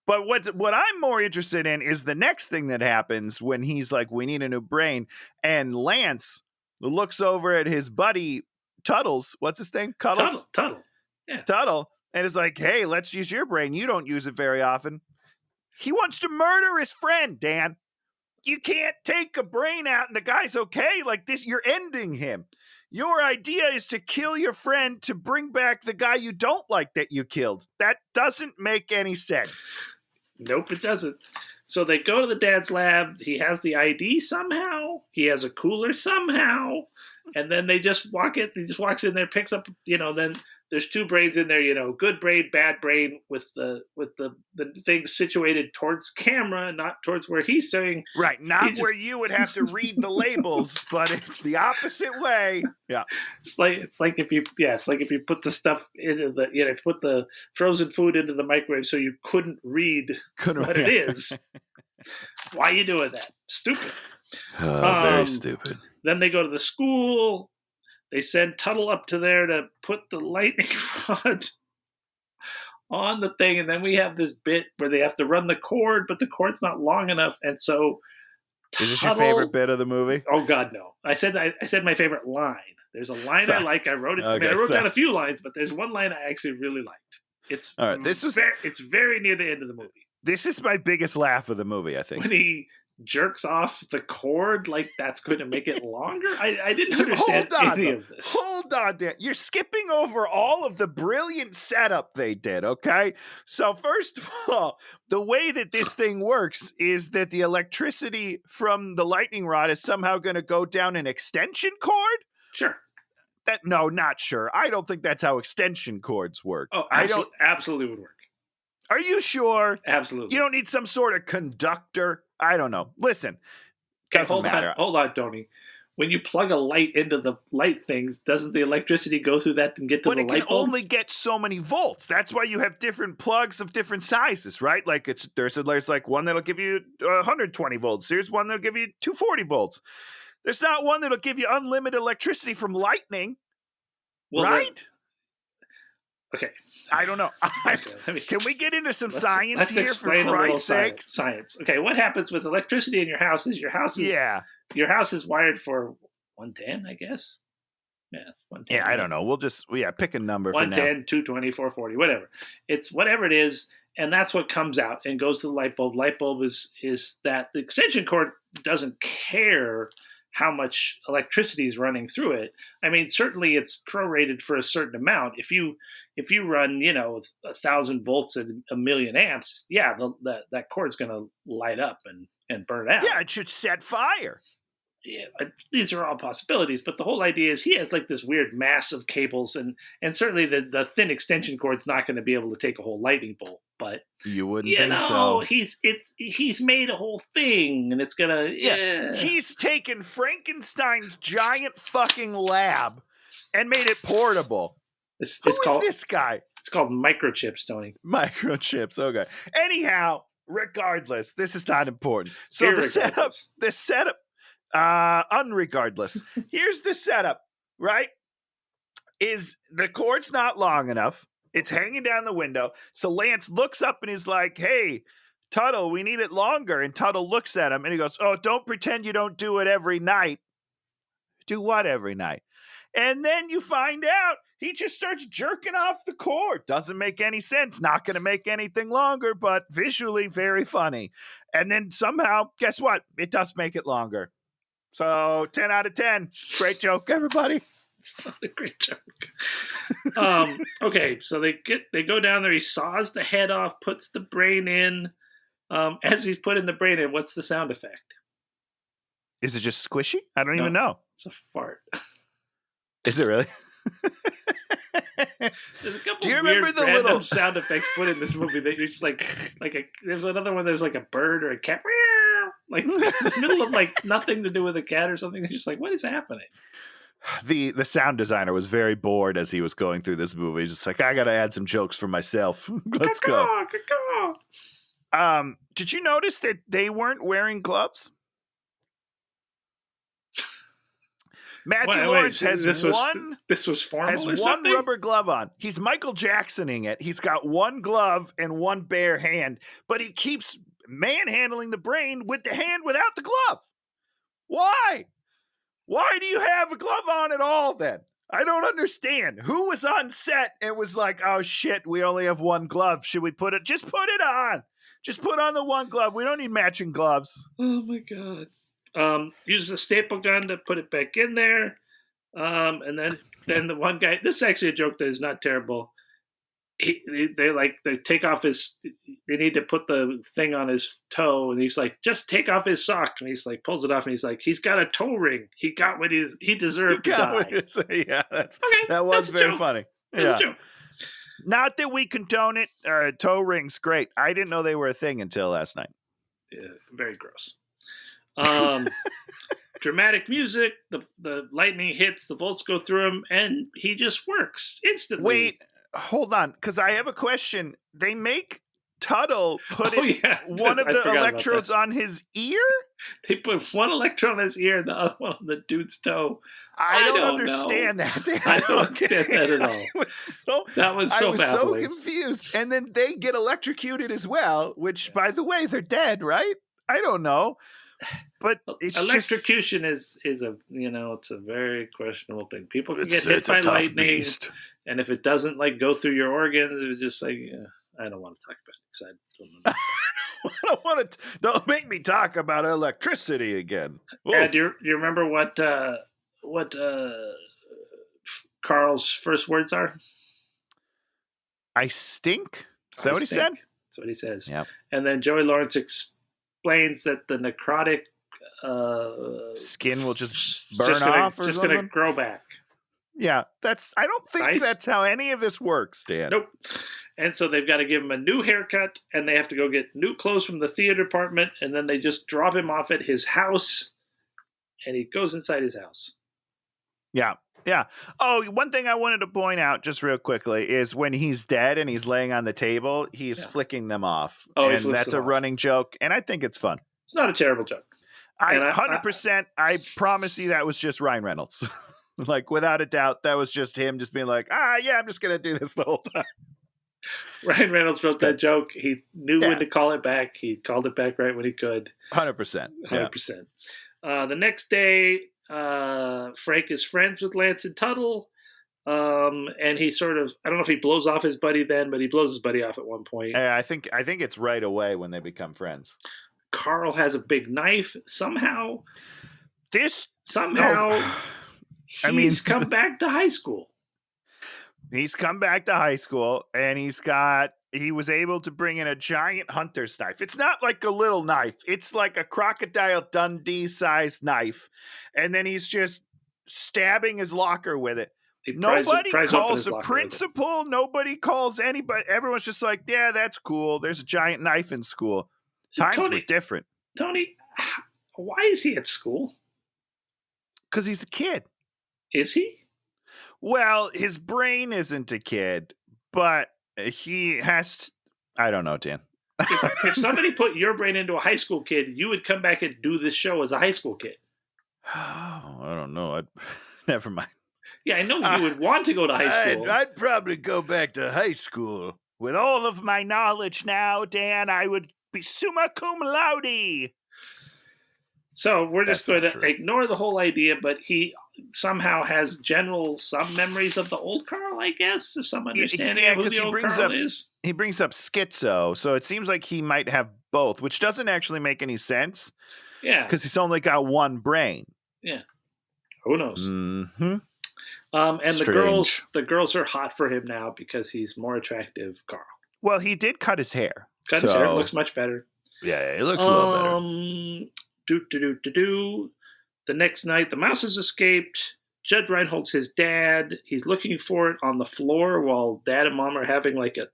But what I'm more interested in is the next thing that happens when he's like, we need a new brain. And Lance looks over at his buddy Tuttles. What's his name? Cuddles? Tuttle. Yeah. Tuttle. And is like, hey, let's use your brain. You don't use it very often. He wants to murder his friend, Dan. You can't take a brain out and the guy's okay. Like this, you're ending him. Your idea is to kill your friend to bring back the guy you don't like that you killed. That doesn't make any sense. Nope, it doesn't. So they go to the dad's lab. He has the ID somehow. He has a cooler somehow. And then they just walk it. He just walks in there, picks up, then there's two brains in there, good brain, bad brain, with the thing situated towards camera, not towards where he's staring. Right, not where you would have to read the labels, but it's the opposite way. Yeah. It's like if you put the stuff into put the frozen food into the microwave so you couldn't read what it is. Why are you doing that? Stupid. Very stupid. Then they go to the school. They send Tuttle up to there to put the lightning rod on the thing, and then we have this bit where they have to run the cord, but the cord's not long enough, and so Is this your favorite bit of the movie? Oh God, no! I said my favorite line. There's a line I like. I wrote it. I wrote down a few lines, but there's one line I actually really liked. It's all right. It's very near the end of the movie. This is my biggest laugh of the movie, I think. When he jerks off the cord, like that's going to make it longer. I didn't understand any of this. Hold on, Dan. You're skipping over all of the brilliant setup they did, okay? So first of all, the way that this thing works is that the electricity from the lightning rod is somehow going to go down an extension cord? Sure. No, not sure. I don't think that's how extension cords work. Oh, absolutely would work. Are you sure? Absolutely. You don't need some sort of conductor? I don't know. Listen. Okay, hold on, Tony. When you plug a light into the light things, doesn't the electricity go through that and get to the light bulb? But it can only get so many volts. That's why you have different plugs of different sizes, right? Like there's like one that'll give you 120 volts. There's one that'll give you 240 volts. There's not one that'll give you unlimited electricity from lightning, right? Okay. I don't know. Can we get into some science here for Christ's sake? Science. Okay, what happens with electricity in your house is your house is wired for 110, I guess. Yeah, 110. Yeah, I don't know. We'll just pick a number for now. 110, 220, 440, whatever. It's whatever it is, and that's what comes out and goes to the light bulb. Light bulb is that the extension cord doesn't care how much electricity is running through it. I mean, certainly it's prorated for a certain amount. If you run, 1,000 volts and 1,000,000 amps, that cord's going to light up and burn out. Yeah, it should set fire. Yeah, these are all possibilities, but the whole idea is he has like this weird mass of cables, and certainly the thin extension cord's not going to be able to take a whole lightning bolt. But you wouldn't think so. He's made a whole thing, and it's gonna. Yeah. He's taken Frankenstein's giant fucking lab and made it portable. Who is this guy? It's called microchips, Tony. Microchips. Okay. Anyhow, regardless, this is not important. So the setup. Unregardless. Here's the setup, right? Is the cord's not long enough. It's hanging down the window. So Lance looks up and he's like, hey, Tuttle, we need it longer. And Tuttle looks at him and he goes, oh, don't pretend you don't do it every night. Do what every night? And then you find out he just starts jerking off the cord. Doesn't make any sense. Not going to make anything longer, but visually very funny. And then somehow, guess what? It does make it longer. So 10 out of 10. Great joke, everybody. It's not a great joke. Okay, so they go down there. He saws the head off, puts the brain in. As he's putting the brain in, what's the sound effect? Is it just squishy? I don't even know. It's a fart. Is it really? There's a couple of weird random sound effects put in this movie that you're just there's another one. There's like a bird or a cat, like in the middle of like nothing to do with a cat or something. You're just like, what is happening? The sound designer was very bored as he was going through this movie. He's just like, I got to add some jokes for myself. Let's go. Did you notice that they weren't wearing gloves? Matthew Lawrence has this was has formal or one something? rubber glove on. He's Michael Jacksoning it. He's got one glove and one bare hand, but he keeps manhandling the brain with the hand without the glove. Why? Why do you have a glove on at all then? I don't understand. Who was on set and was like, oh shit, we only have one glove. Should we put it? Just put it on. Just put on the one glove. We don't need matching gloves. Oh my god. Uses a staple gun to put it back in there. And then the one guy, this is actually a joke that is not terrible. They take off they need to put the thing on his toe, and he's like, just take off his sock, and he's like, pulls it off, and he's like, he's got a toe ring. He got what he deserved to die. Yeah, Okay, that was very funny. That's a joke. Not that we condone it. Toe rings, great. I didn't know they were a thing until last night. Yeah, very gross. Dramatic music, the lightning hits, the bolts go through him, and he just works instantly. Wait, hold on, because I have a question. They make Tuttle put one of the electrodes on his ear? They put one electrode on his ear and the other one on the dude's toe. I don't understand that. I don't understand that at all. That was so baffling. So confused. And then they get electrocuted as well, which, by the way, they're dead, right? I don't know. But it's electrocution is a it's a very questionable thing. People can get hit by lightning, and if it doesn't go through your organs, it's just I don't want to talk about it because I don't know. Don't make me talk about electricity again. Do you remember what Carl's first words are? I stink. Is that what he said? That's what he says. Yeah. And then Joey Lawrence explains that the necrotic skin will just burn off or just something. Going to grow back. Yeah, I don't think that's how any of this works, Dan. Nope. And so they've got to give him a new haircut, and they have to go get new clothes from the theater department, and then they just drop him off at his house, and he goes inside his house. Yeah. Yeah. Oh, one thing I wanted to point out just real quickly is when he's dead and he's laying on the table, he's flicking them off. Oh, and that's a running joke, and I think it's fun. It's not a terrible joke. 100%, I promise you that was just Ryan Reynolds. Without a doubt, that was just him just being like, yeah, I'm just going to do this the whole time. Ryan Reynolds wrote that joke. He knew when to call it back. He called it back right when he could. 100%. 100%. The next day, Frank is friends with Lance and Tuttle. And he sort of, I don't know if he blows off his buddy then, but he blows his buddy off at one point. I think it's right away when they become friends. Carl has a big knife somehow. He's come back to high school. He's come back to high school, and he was able to bring in a giant hunter's knife. It's not like a little knife. It's like a Crocodile Dundee-sized knife. And then he's just stabbing his locker with it. Nobody calls the principal. Nobody calls anybody. Everyone's just like, yeah, that's cool. There's a giant knife in school. Times were different. Tony, why is he at school? Because he's a kid. Is he? Well, his brain isn't a kid, but he has I don't know, Dan. If somebody put your brain into a high school kid, you would come back and do this show as a high school kid. Oh, I don't know. Never mind. Yeah, I know you would want to go to high school. I'd probably go back to high school. With all of my knowledge now, Dan, I would be summa cum laude. So we're just going to ignore the whole idea, but he somehow has some memories of the old Carl, I guess, or some understanding of who the old Carl is. He brings up schizo, so it seems like he might have both, which doesn't actually make any sense. Yeah. Because he's only got one brain. Yeah. Who knows? Mm-hmm. And the girls are hot for him now because he's more attractive, Carl. Well, he did cut his hair. His hair looks much better. Yeah, it looks a little better. The next night, the mouse has escaped. Judge Reinhold's his dad. He's looking for it on the floor while Dad and Mom are having a talk.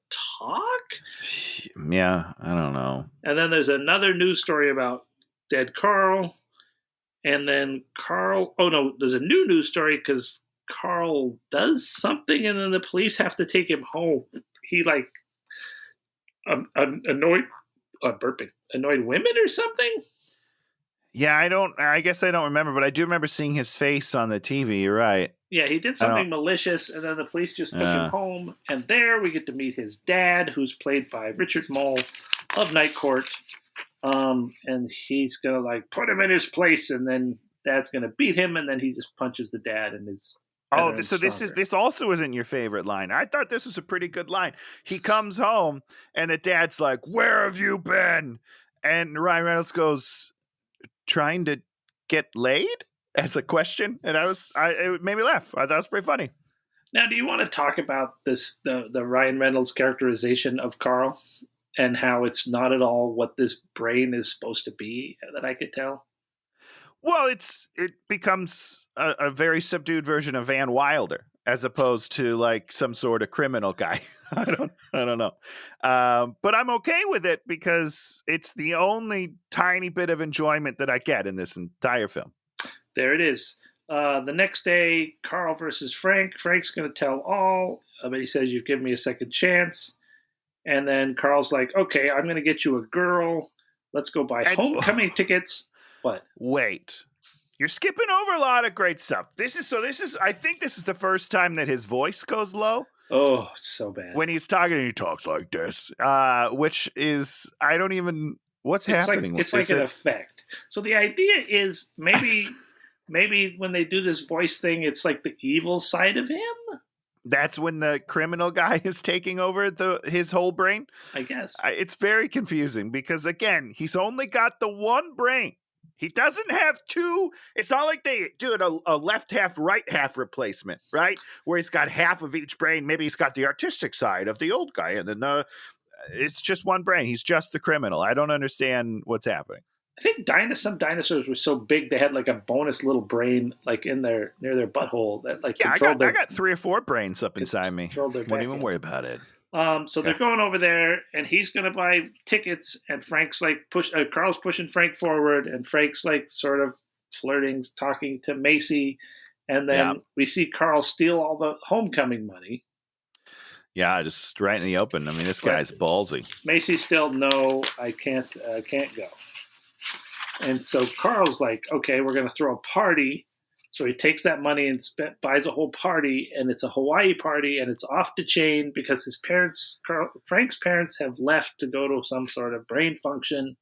Yeah, I don't know. And then there's another news story about dead Carl. And then there's a new news story because Carl does something and then the police have to take him home. He annoyed burping. Annoyed women or something? Yeah, I guess I don't remember, but I do remember seeing his face on the TV. You're right. Yeah, he did I don't. something malicious, and then the police just took him home. And there we get to meet his dad, who's played by Richard Mole of Night Court. And he's gonna like put him in his place, and then dad's gonna beat him, and then he just punches the dad and is. Oh, so this also isn't your favorite line. I thought this was a pretty good line. He comes home, and the dad's like, "Where have you been?" And Ryan Reynolds goes, "Trying to get laid?" as a question, and it made me laugh. I thought it was pretty funny. Now, do you want to talk about the Ryan Reynolds characterization of Carl and how it's not at all what this brain is supposed to be that I could tell? Well, it becomes a very subdued version of Van Wilder, as opposed to like some sort of criminal guy. I don't know, but I'm okay with it because it's the only tiny bit of enjoyment that I get in this entire film. There it is. The next day, Carl versus Frank. Frank's going to tell all, but he says, "You've given me a second chance." And then Carl's like, "Okay, I'm going to get you a girl. Let's go buy homecoming tickets." What? Wait. You're skipping over a lot of great stuff. I think this is the first time that his voice goes low. Oh, it's so bad. When he's talking, he talks like this, which is, what's happening? It's like an effect. So the idea is maybe when they do this voice thing, it's like the evil side of him. That's when the criminal guy is taking over his whole brain. I guess. It's very confusing because, again, he's only got the one brain. He doesn't have two. It's not like they do a left half, right half replacement, right? Where he's got half of each brain. Maybe he's got the artistic side of the old guy, and then it's just one brain. He's just the criminal. I don't understand what's happening. I think some dinosaurs were so big they had like a bonus little brain like near their butthole that like I got 3 or 4 brains up inside me. Don't even worry about it. So they're going over there, and he's going to buy tickets, and Frank's like Carl's pushing Frank forward, and Frank's like sort of flirting, talking to Macy, and then we see Carl steal all the homecoming money. Yeah, just right in the open. I mean, this guy's ballsy. Macy's still, no, I can't go. And so Carl's like, okay, we're going to throw a party. So he takes that money and buys a whole party, and it's a Hawaii party, and it's off the chain because his parents, Frank's parents, have left to go to some sort of brain function.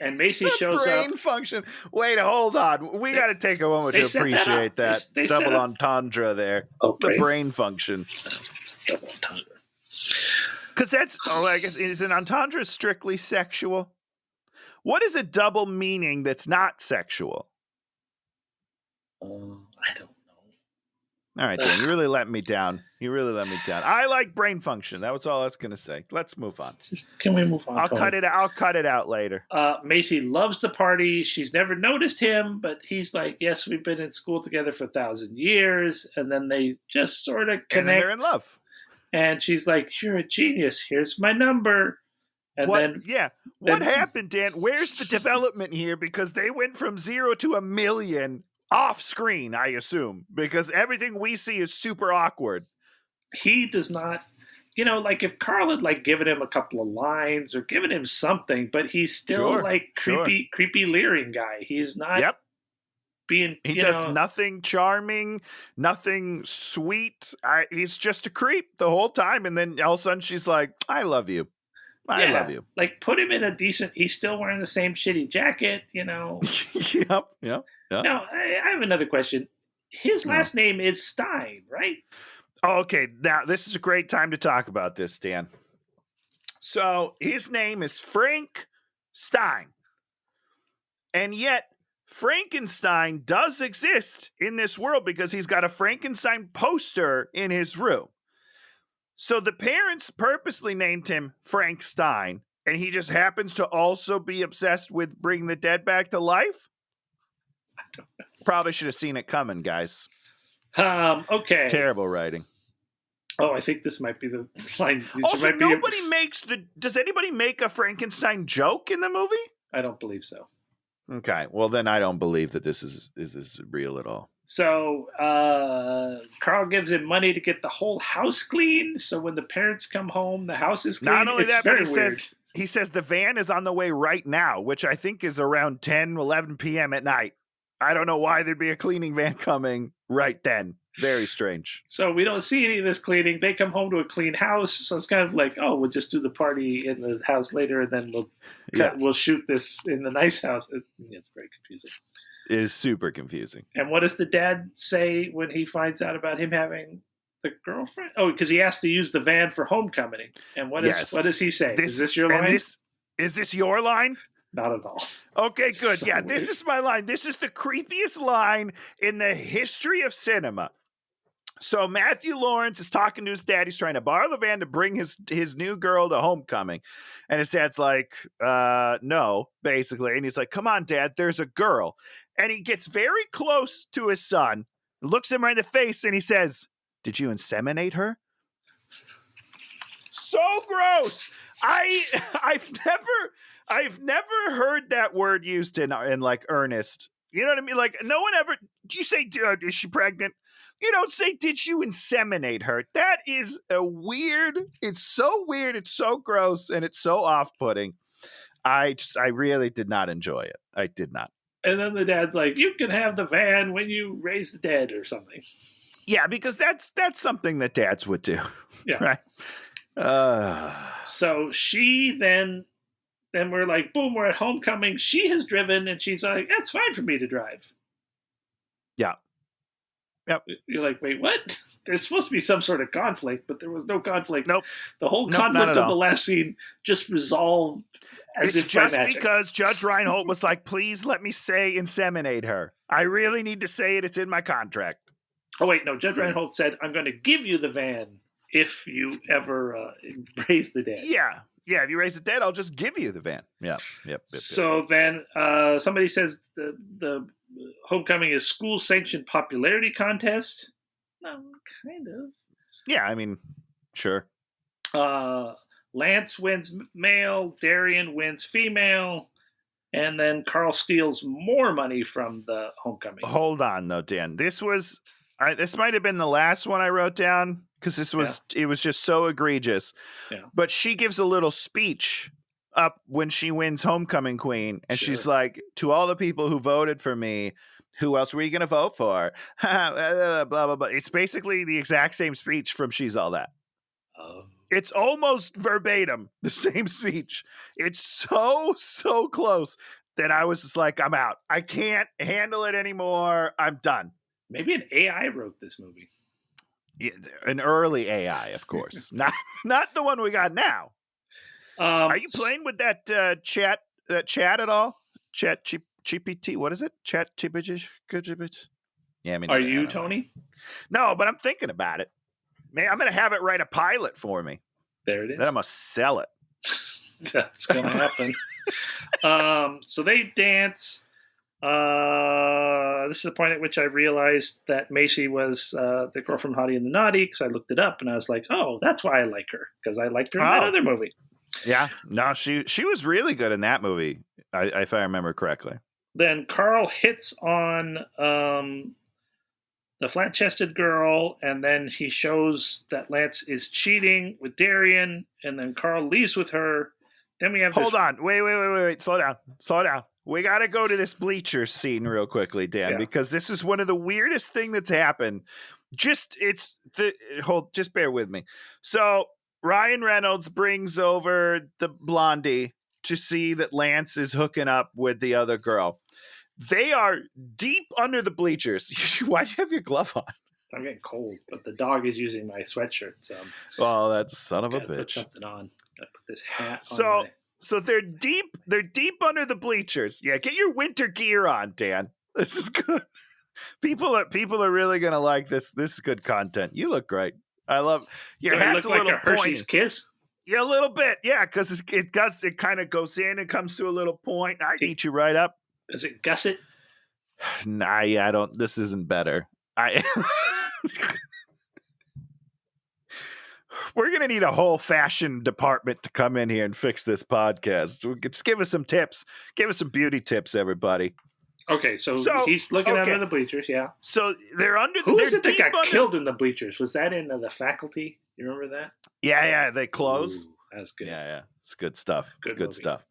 And Macy shows brain up. Function. Wait, hold on. We got to take a moment to appreciate that double entendre there. The brain function. Double entendre. Because I guess, is an entendre strictly sexual? What is a double meaning that's not sexual? I don't know. All right, Dan, you really let me down. I like brain function. That was all I was going to say. Let's move on. Can we move on? I'll cut it out later. Macy loves the party. She's never noticed him, but he's like, yes, we've been in school together for 1,000 years. And then they just sort of connect. And then they're in love. And she's like, you're a genius. Here's my number. And what happened, Dan? Where's the development here? Because they went from 0 to 1 million off screen, I assume, because everything we see is super awkward. He does not, like if Carl had like given him a couple of lines or given him something, but he's still creepy leering guy. He's not being. He does nothing charming, nothing sweet. He's just a creep the whole time, and then all of a sudden she's like, "I love you." I love you. Like, put him in a decent. He's still wearing the same shitty jacket, Yep. Now, I have another question. His last name is Stein, right? Okay, now this is a great time to talk about this, Dan. So his name is Frank Stein, and yet Frankenstein does exist in this world because he's got a Frankenstein poster in his room. So the parents purposely named him Frank Stein, and he just happens to also be obsessed with bringing the dead back to life? I don't know. Probably should have seen it coming, guys. Okay. Terrible writing. Oh, I think this might be the line. Also, does anybody make a Frankenstein joke in the movie? I don't believe so. Okay, well then I don't believe that this is real at all. So Carl gives him money to get the whole house clean. So when the parents come home, the house is clean. Not only It's that, but very weird. he says the van is on the way right now, which I think is around 10, 11 p.m. at night. I don't know why there'd be a cleaning van coming right then. Very strange. So we don't see any of this cleaning. They come home to a clean house. So it's kind of like, oh, we'll just do the party in the house later, and then we'll shoot this in the nice house. It's very confusing. It is super confusing. And what does the dad say when he finds out about him having the girlfriend? Oh, because he has to use the van for homecoming. And what does he say? Is this your line? Is this your line? Not at all. Okay, good. So yeah, weird. This is my line. This is the creepiest line in the history of cinema. So Matthew Lawrence is talking to his dad. He's trying to borrow the van to bring his new girl to homecoming. And his dad's like, no, basically. And he's like, come on, Dad, there's a girl. And he gets very close to his son, looks him right in the face, and he says, did you inseminate her? So gross. I've never heard that word used in like earnest. You know what I mean? Like no one ever. Do you say is she pregnant? You don't say did you inseminate her? That is a weird. It's so weird. It's so gross, and it's so off-putting. I really did not enjoy it. I did not. And then the dad's like, you can have the van when you raise the dead or something. Yeah, because that's something that dads would do. Yeah. Right. So she then we're like, boom, we're at homecoming. She has driven, and she's like, that's fine for me to drive. Yeah. Yep. You're like, wait, what? There's supposed to be some sort of conflict, but there was no conflict. Nope. The whole conflict of the last scene just resolved as if by magic. Because Judge Reinhold was like, please let me say inseminate her. I really need to say it. It's in my contract. Oh, wait, no. Judge Reinhold said, I'm going to give you the van if you ever raise the dead. Yeah. Yeah, if you raise the dead, I'll just give you the van. Yeah. Yep. So then somebody says the homecoming is school-sanctioned popularity contest. No, kind of. Yeah, I mean, sure. Lance wins male, Darian wins female, and then Carl steals more money from the homecoming. Hold on, though, Dan. This might have been the last one I wrote down because it was just so egregious. Yeah. But she gives a little speech up when she wins homecoming queen, and she's like, to all the people who voted for me, who else were you going to vote for? Blah, blah, blah. It's basically the exact same speech from She's All That. It's almost verbatim, the same speech. It's so close that I was just like, I'm out. I can't handle it anymore. I'm done. Maybe an AI wrote this movie. Yeah, an early AI, of course. not the one we got now. Are you playing with that chat at all? Chat GPT? What is it? Chat GPT? Yeah, I mean, are you, Tony? No, but I'm thinking about it. Man, I'm going to have it write a pilot for me. There it is. Then I'm going to sell it. That's going to happen. So they dance. This is the point at which I realized that Macy was the girl from Hottie and the Naughty, because I looked it up and I was like, oh, that's why I like her, because I liked her in that other movie. Yeah, no, she was really good in that movie, if I remember correctly. Then Carl hits on the flat-chested girl, and then he shows that Lance is cheating with Darian, and then Carl leaves with her. Then we have Hold on. Wait. Slow down. We got to go to this bleachers scene real quickly, Dan, because this is one of the weirdest thing that's happened. Just bear with me. So Ryan Reynolds brings over the blondie to see that Lance is hooking up with the other girl. They are deep under the bleachers. Why do you have your glove on? I'm getting cold, but the dog is using my sweatshirt. So, oh, that son of a bitch! Put something on. Gotta put this hat on. So they're deep under the bleachers. Yeah, get your winter gear on, Dan. This is good. People are really gonna like this. This is good content. You look great. I love your hat's a little like a Hershey's Kiss. Yeah, a little bit. Yeah, because it kind of goes in and comes to a little point. I eat you right up. Does it gusset? Nah, yeah, I don't. This isn't better. We're going to need a whole fashion department to come in here and fix this podcast. Just give us some tips. Give us some beauty tips, everybody. Okay, so So, he's looking okay. under the bleachers, yeah. So they're under. Who they're is it that deep got under. killed in the bleachers? Was that in the faculty? You remember that? Yeah. They close. Ooh, that's good. Yeah. It's good stuff. It's Good good movie. stuff.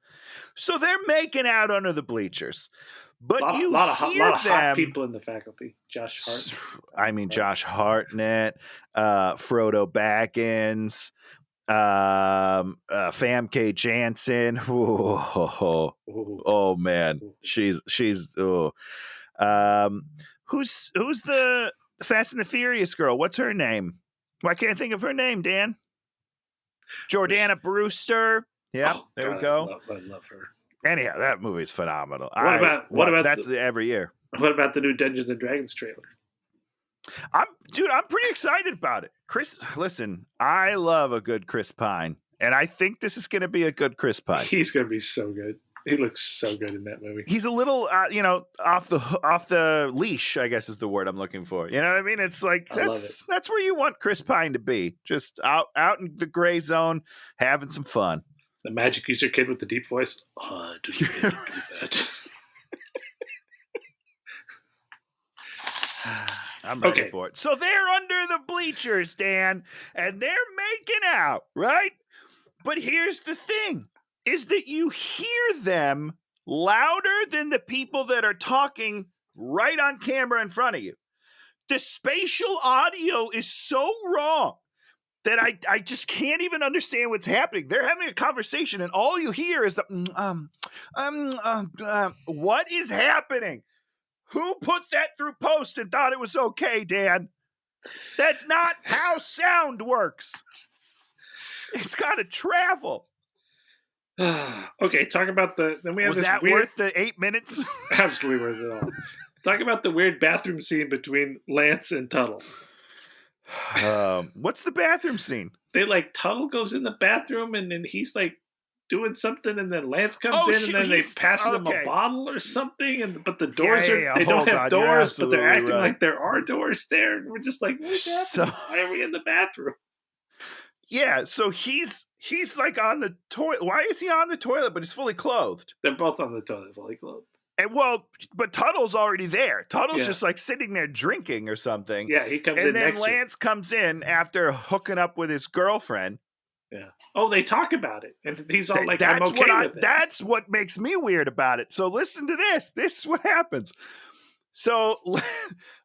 So they're making out under the bleachers, but lot you of hear them. hot people in the faculty. Josh Hart. I mean, Josh Hartnett, Frodo Baggins, Famke Janssen. Oh man, she's who's the Fast and the Furious girl? What's her name? Why can't I think of her name, Dan? Jordana Brewster. Yeah, there we go. I love her. Anyhow, that movie's phenomenal. What about that's every year. What about the new Dungeons and Dragons trailer? I'm pretty excited about it. Chris, listen, I love a good Chris Pine, and I think this is going to be a good Chris Pine. He's going to be so good. He looks so good in that movie. He's a little, off the leash, I guess is the word I'm looking for. You know what I mean? It's like that's where you want Chris Pine to be, just out in the gray zone, having some fun. The magic user kid with the deep voice. Oh, I didn't mean to do that. I'm ready for it. So they're under the bleachers, Dan, and they're making out, right? But here's the thing, is that you hear them louder than the people that are talking right on camera in front of you. The spatial audio is so wrong that I just can't even understand what's happening. They're having a conversation, and all you hear is the what is happening? Who put that through post and thought it was okay, Dan? That's not how sound works. It's got to travel. Okay, talk about then we have was this that weird, worth the 8 minutes? Absolutely worth it all. Talk about the weird bathroom scene between Lance and Tuttle. What's the bathroom scene? Tuttle goes in the bathroom and then he's doing something, and then Lance comes in, and then they pass him a bottle or something, but the doors they don't have doors, but they're acting like there are doors there, and we're just like, what's happening? Why are we in the bathroom? Yeah, so he's on the toilet. Why is he on the toilet? But he's fully clothed. They're both on the toilet, fully clothed. And but Tuttle's already there. Tuttle's just sitting there drinking or something. Yeah, he comes in, and then Lance comes in after hooking up with his girlfriend. Yeah. Oh, they talk about it, and he's all like, "I'm okay with it." That's what makes me weird about it. So listen to this. This is what happens. So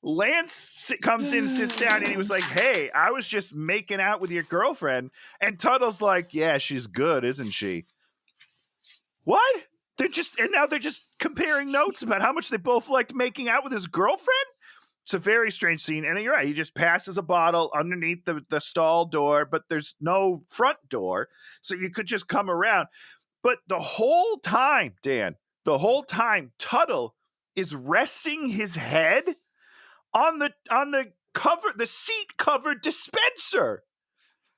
Lance comes in, sits down, and he was like, "Hey, I was just making out with your girlfriend." And Tuttle's like, "Yeah, she's good, isn't she?" What? Now they're just comparing notes about how much they both liked making out with his girlfriend. It's a very strange scene, and you're right. He just passes a bottle underneath the stall door, but there's no front door, so you could just come around. But the whole time, Dan, Tuttle is resting his head on the seat covered dispenser.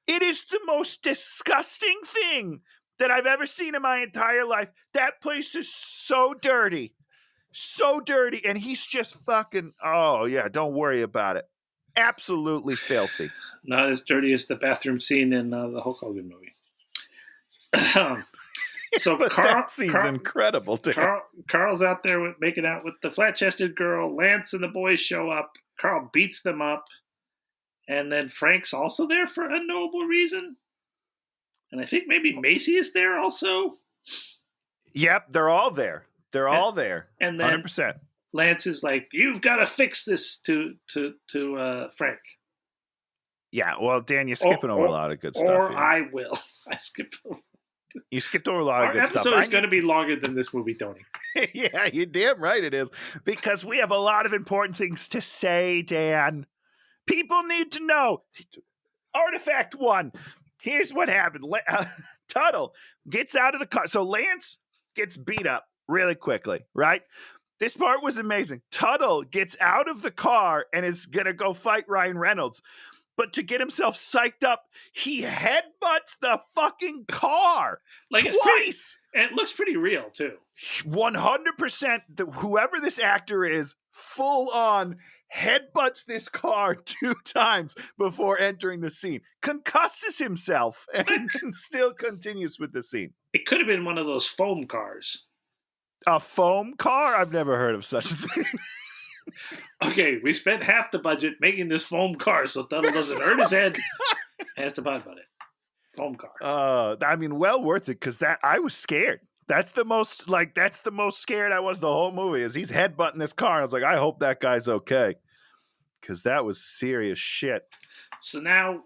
It is the most disgusting thing that I've ever seen in my entire life. That place is so dirty. So dirty, and he's just fucking, oh yeah, don't worry about it. Absolutely filthy. Not as dirty as the bathroom scene in the Hulk Hogan movie. So but that scene's incredible, too. Carl's out there making out with the flat-chested girl. Lance and the boys show up. Carl beats them up. And then Frank's also there for a unknowable reason. And I think maybe Macy is there also. Yep, they're all there. They're all there. And then 100%. Lance is like, "You've got to fix this to Frank." Yeah, well, Dan, you're skipping over a lot of good stuff. Or here. I will. I skipped over. You skipped over a lot of good stuff. Our episode is going to be longer than this movie, Tony. Yeah, you're damn right it is. Because we have a lot of important things to say, Dan. People need to know. Artifact 1. Here's what happened. Tuttle gets out of the car. So Lance gets beat up really quickly, right? This part was amazing. Tuttle gets out of the car and is going to go fight Ryan Reynolds. But to get himself psyched up, he headbutts the fucking car twice. And it looks pretty real, too. 100%. Whoever this actor is, full on headbutts this car 2 times before entering the scene. Concusses himself and still continues with the scene. It could have been one of those foam cars. A foam car? I've never heard of such a thing. Okay, we spent half the budget making this foam car so Tuttle doesn't hurt his head. Has to buy about it. Foam car. I mean, well worth it because I was scared. That's the most scared I was the whole movie is he's headbutting this car. I was like, I hope that guy's okay. Because that was serious shit. So now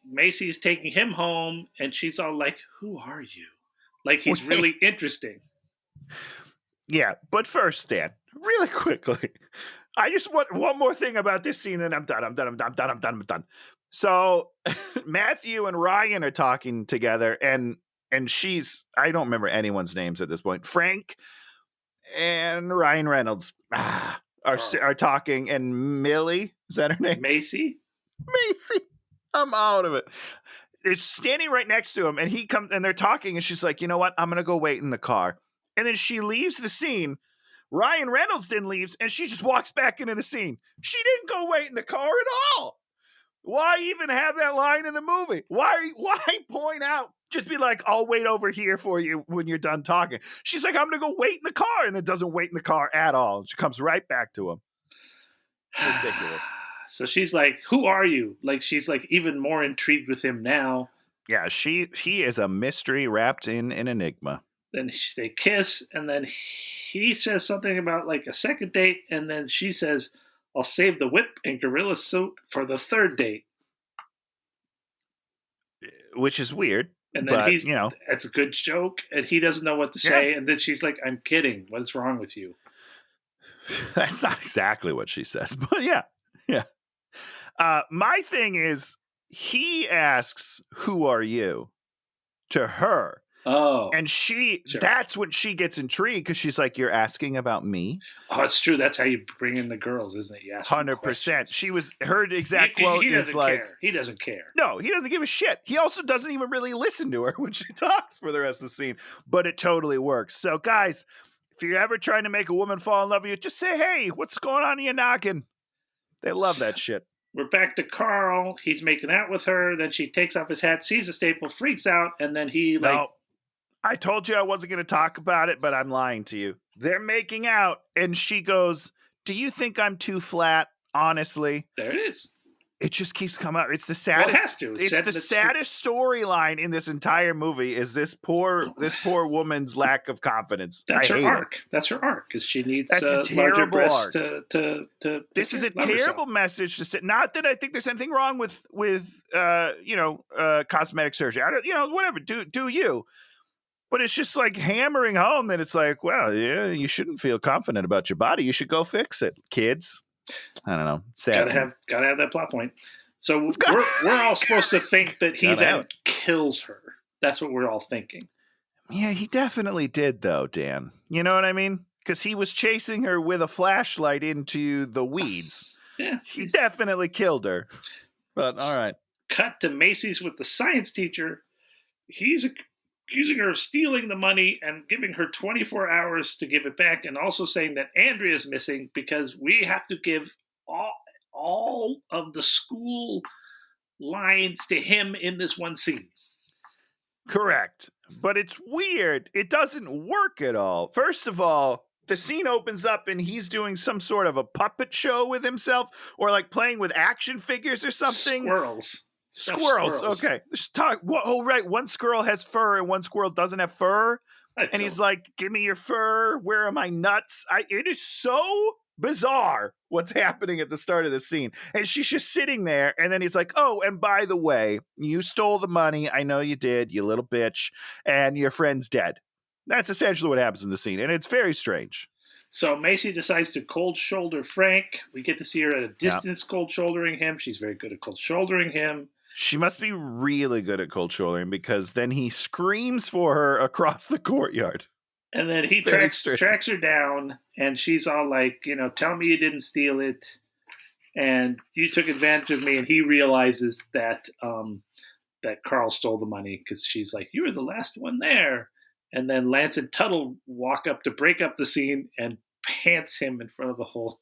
Macy's taking him home and she's all like, who are you? Like he's really interesting. Yeah, but first, Dan, really quickly, I just want one more thing about this scene and I'm done. So Matthew and Ryan are talking together and she's, I don't remember anyone's names at this point. Frank and Ryan Reynolds are talking and Millie, is that her name? Macy? I'm out of it. Is standing right next to him and he comes and they're talking and she's like, you know what? I'm going to go wait in the car. And then she leaves the scene. Ryan Reynolds then leaves and she just walks back into the scene. She didn't go wait in the car at all. Why even have that line in the movie? Why point out? Just be like, I'll wait over here for you when you're done talking. She's like, I'm going to go wait in the car. And then doesn't wait in the car at all. She comes right back to him. Ridiculous. So she's like, who are you? Like, she's like even more intrigued with him now. Yeah, he is a mystery wrapped in an enigma. Then they kiss, and then he says something about like a second date, and then she says, I'll save the whip and gorilla suit for the third date. Which is weird. And then but, it's a good joke, and he doesn't know what to say, and then she's like, I'm kidding. What's wrong with you? That's not exactly what she says, but yeah. My thing is, he asks, who are you? To her. Oh. And that's when she gets intrigued because she's like, you're asking about me? Oh, it's true. That's how you bring in the girls, isn't it? You ask 100%. Her exact quote is like, he doesn't care. No, he doesn't give a shit. He also doesn't even really listen to her when she talks for the rest of the scene, but it totally works. So guys, if you're ever trying to make a woman fall in love with you, just say, hey, what's going on in your noggin? They love that shit. We're back to Carl. He's making out with her. Then she takes off his hat, sees a staple, freaks out, and then he No, I told you I wasn't going to talk about it, but I'm lying to you. They're making out, and she goes, do you think I'm too flat? Honestly. There it is. It just keeps coming up. It's the saddest. Well, it has to. It's the saddest storyline in this entire movie. Is this poor woman's lack of confidence? That's her arc. That's her arc because she needs a terrible arc. To this is a terrible message to say. Not that I think there's anything wrong with cosmetic surgery. I don't, whatever. Do you? But it's just like hammering home that it's like, well, yeah, you shouldn't feel confident about your body. You should go fix it, kids. I don't know. Sad. Gotta have that plot point. So we're all supposed to think that he then kills her. That's what we're all thinking. Yeah, he definitely did, though, Dan. You know what I mean? Because he was chasing her with a flashlight into the weeds. Yeah, he definitely killed her. But all right. Cut to Macy's with the science teacher. He's accusing her of stealing the money and giving her 24 hours to give it back, and also saying that Andrea's missing because we have to give all of the school lines to him in this one scene. Correct. But it's weird. It doesn't work at all. First of all, the scene opens up and he's doing some sort of a puppet show with himself or like playing with action figures or something. Squirrels. Okay. Let's talk. Oh, right. One squirrel has fur and one squirrel doesn't have fur. And he's like, give me your fur. Where are my nuts? It is so bizarre what's happening at the start of the scene. And she's just sitting there. And then he's like, oh, and by the way, you stole the money. I know you did, you little bitch. And your friend's dead. That's essentially what happens in the scene. And it's very strange. So Macy decides to cold shoulder Frank. We get to see her at a distance cold shouldering him. She's very good at cold shouldering him. She must be really good at cold shouldering because then he screams for her across the courtyard. And then he tracks her down, and she's all like, tell me you didn't steal it, and you took advantage of me. And he realizes that that Carl stole the money because she's like, you were the last one there. And then Lance and Tuttle walk up to break up the scene and pants him in front of the whole.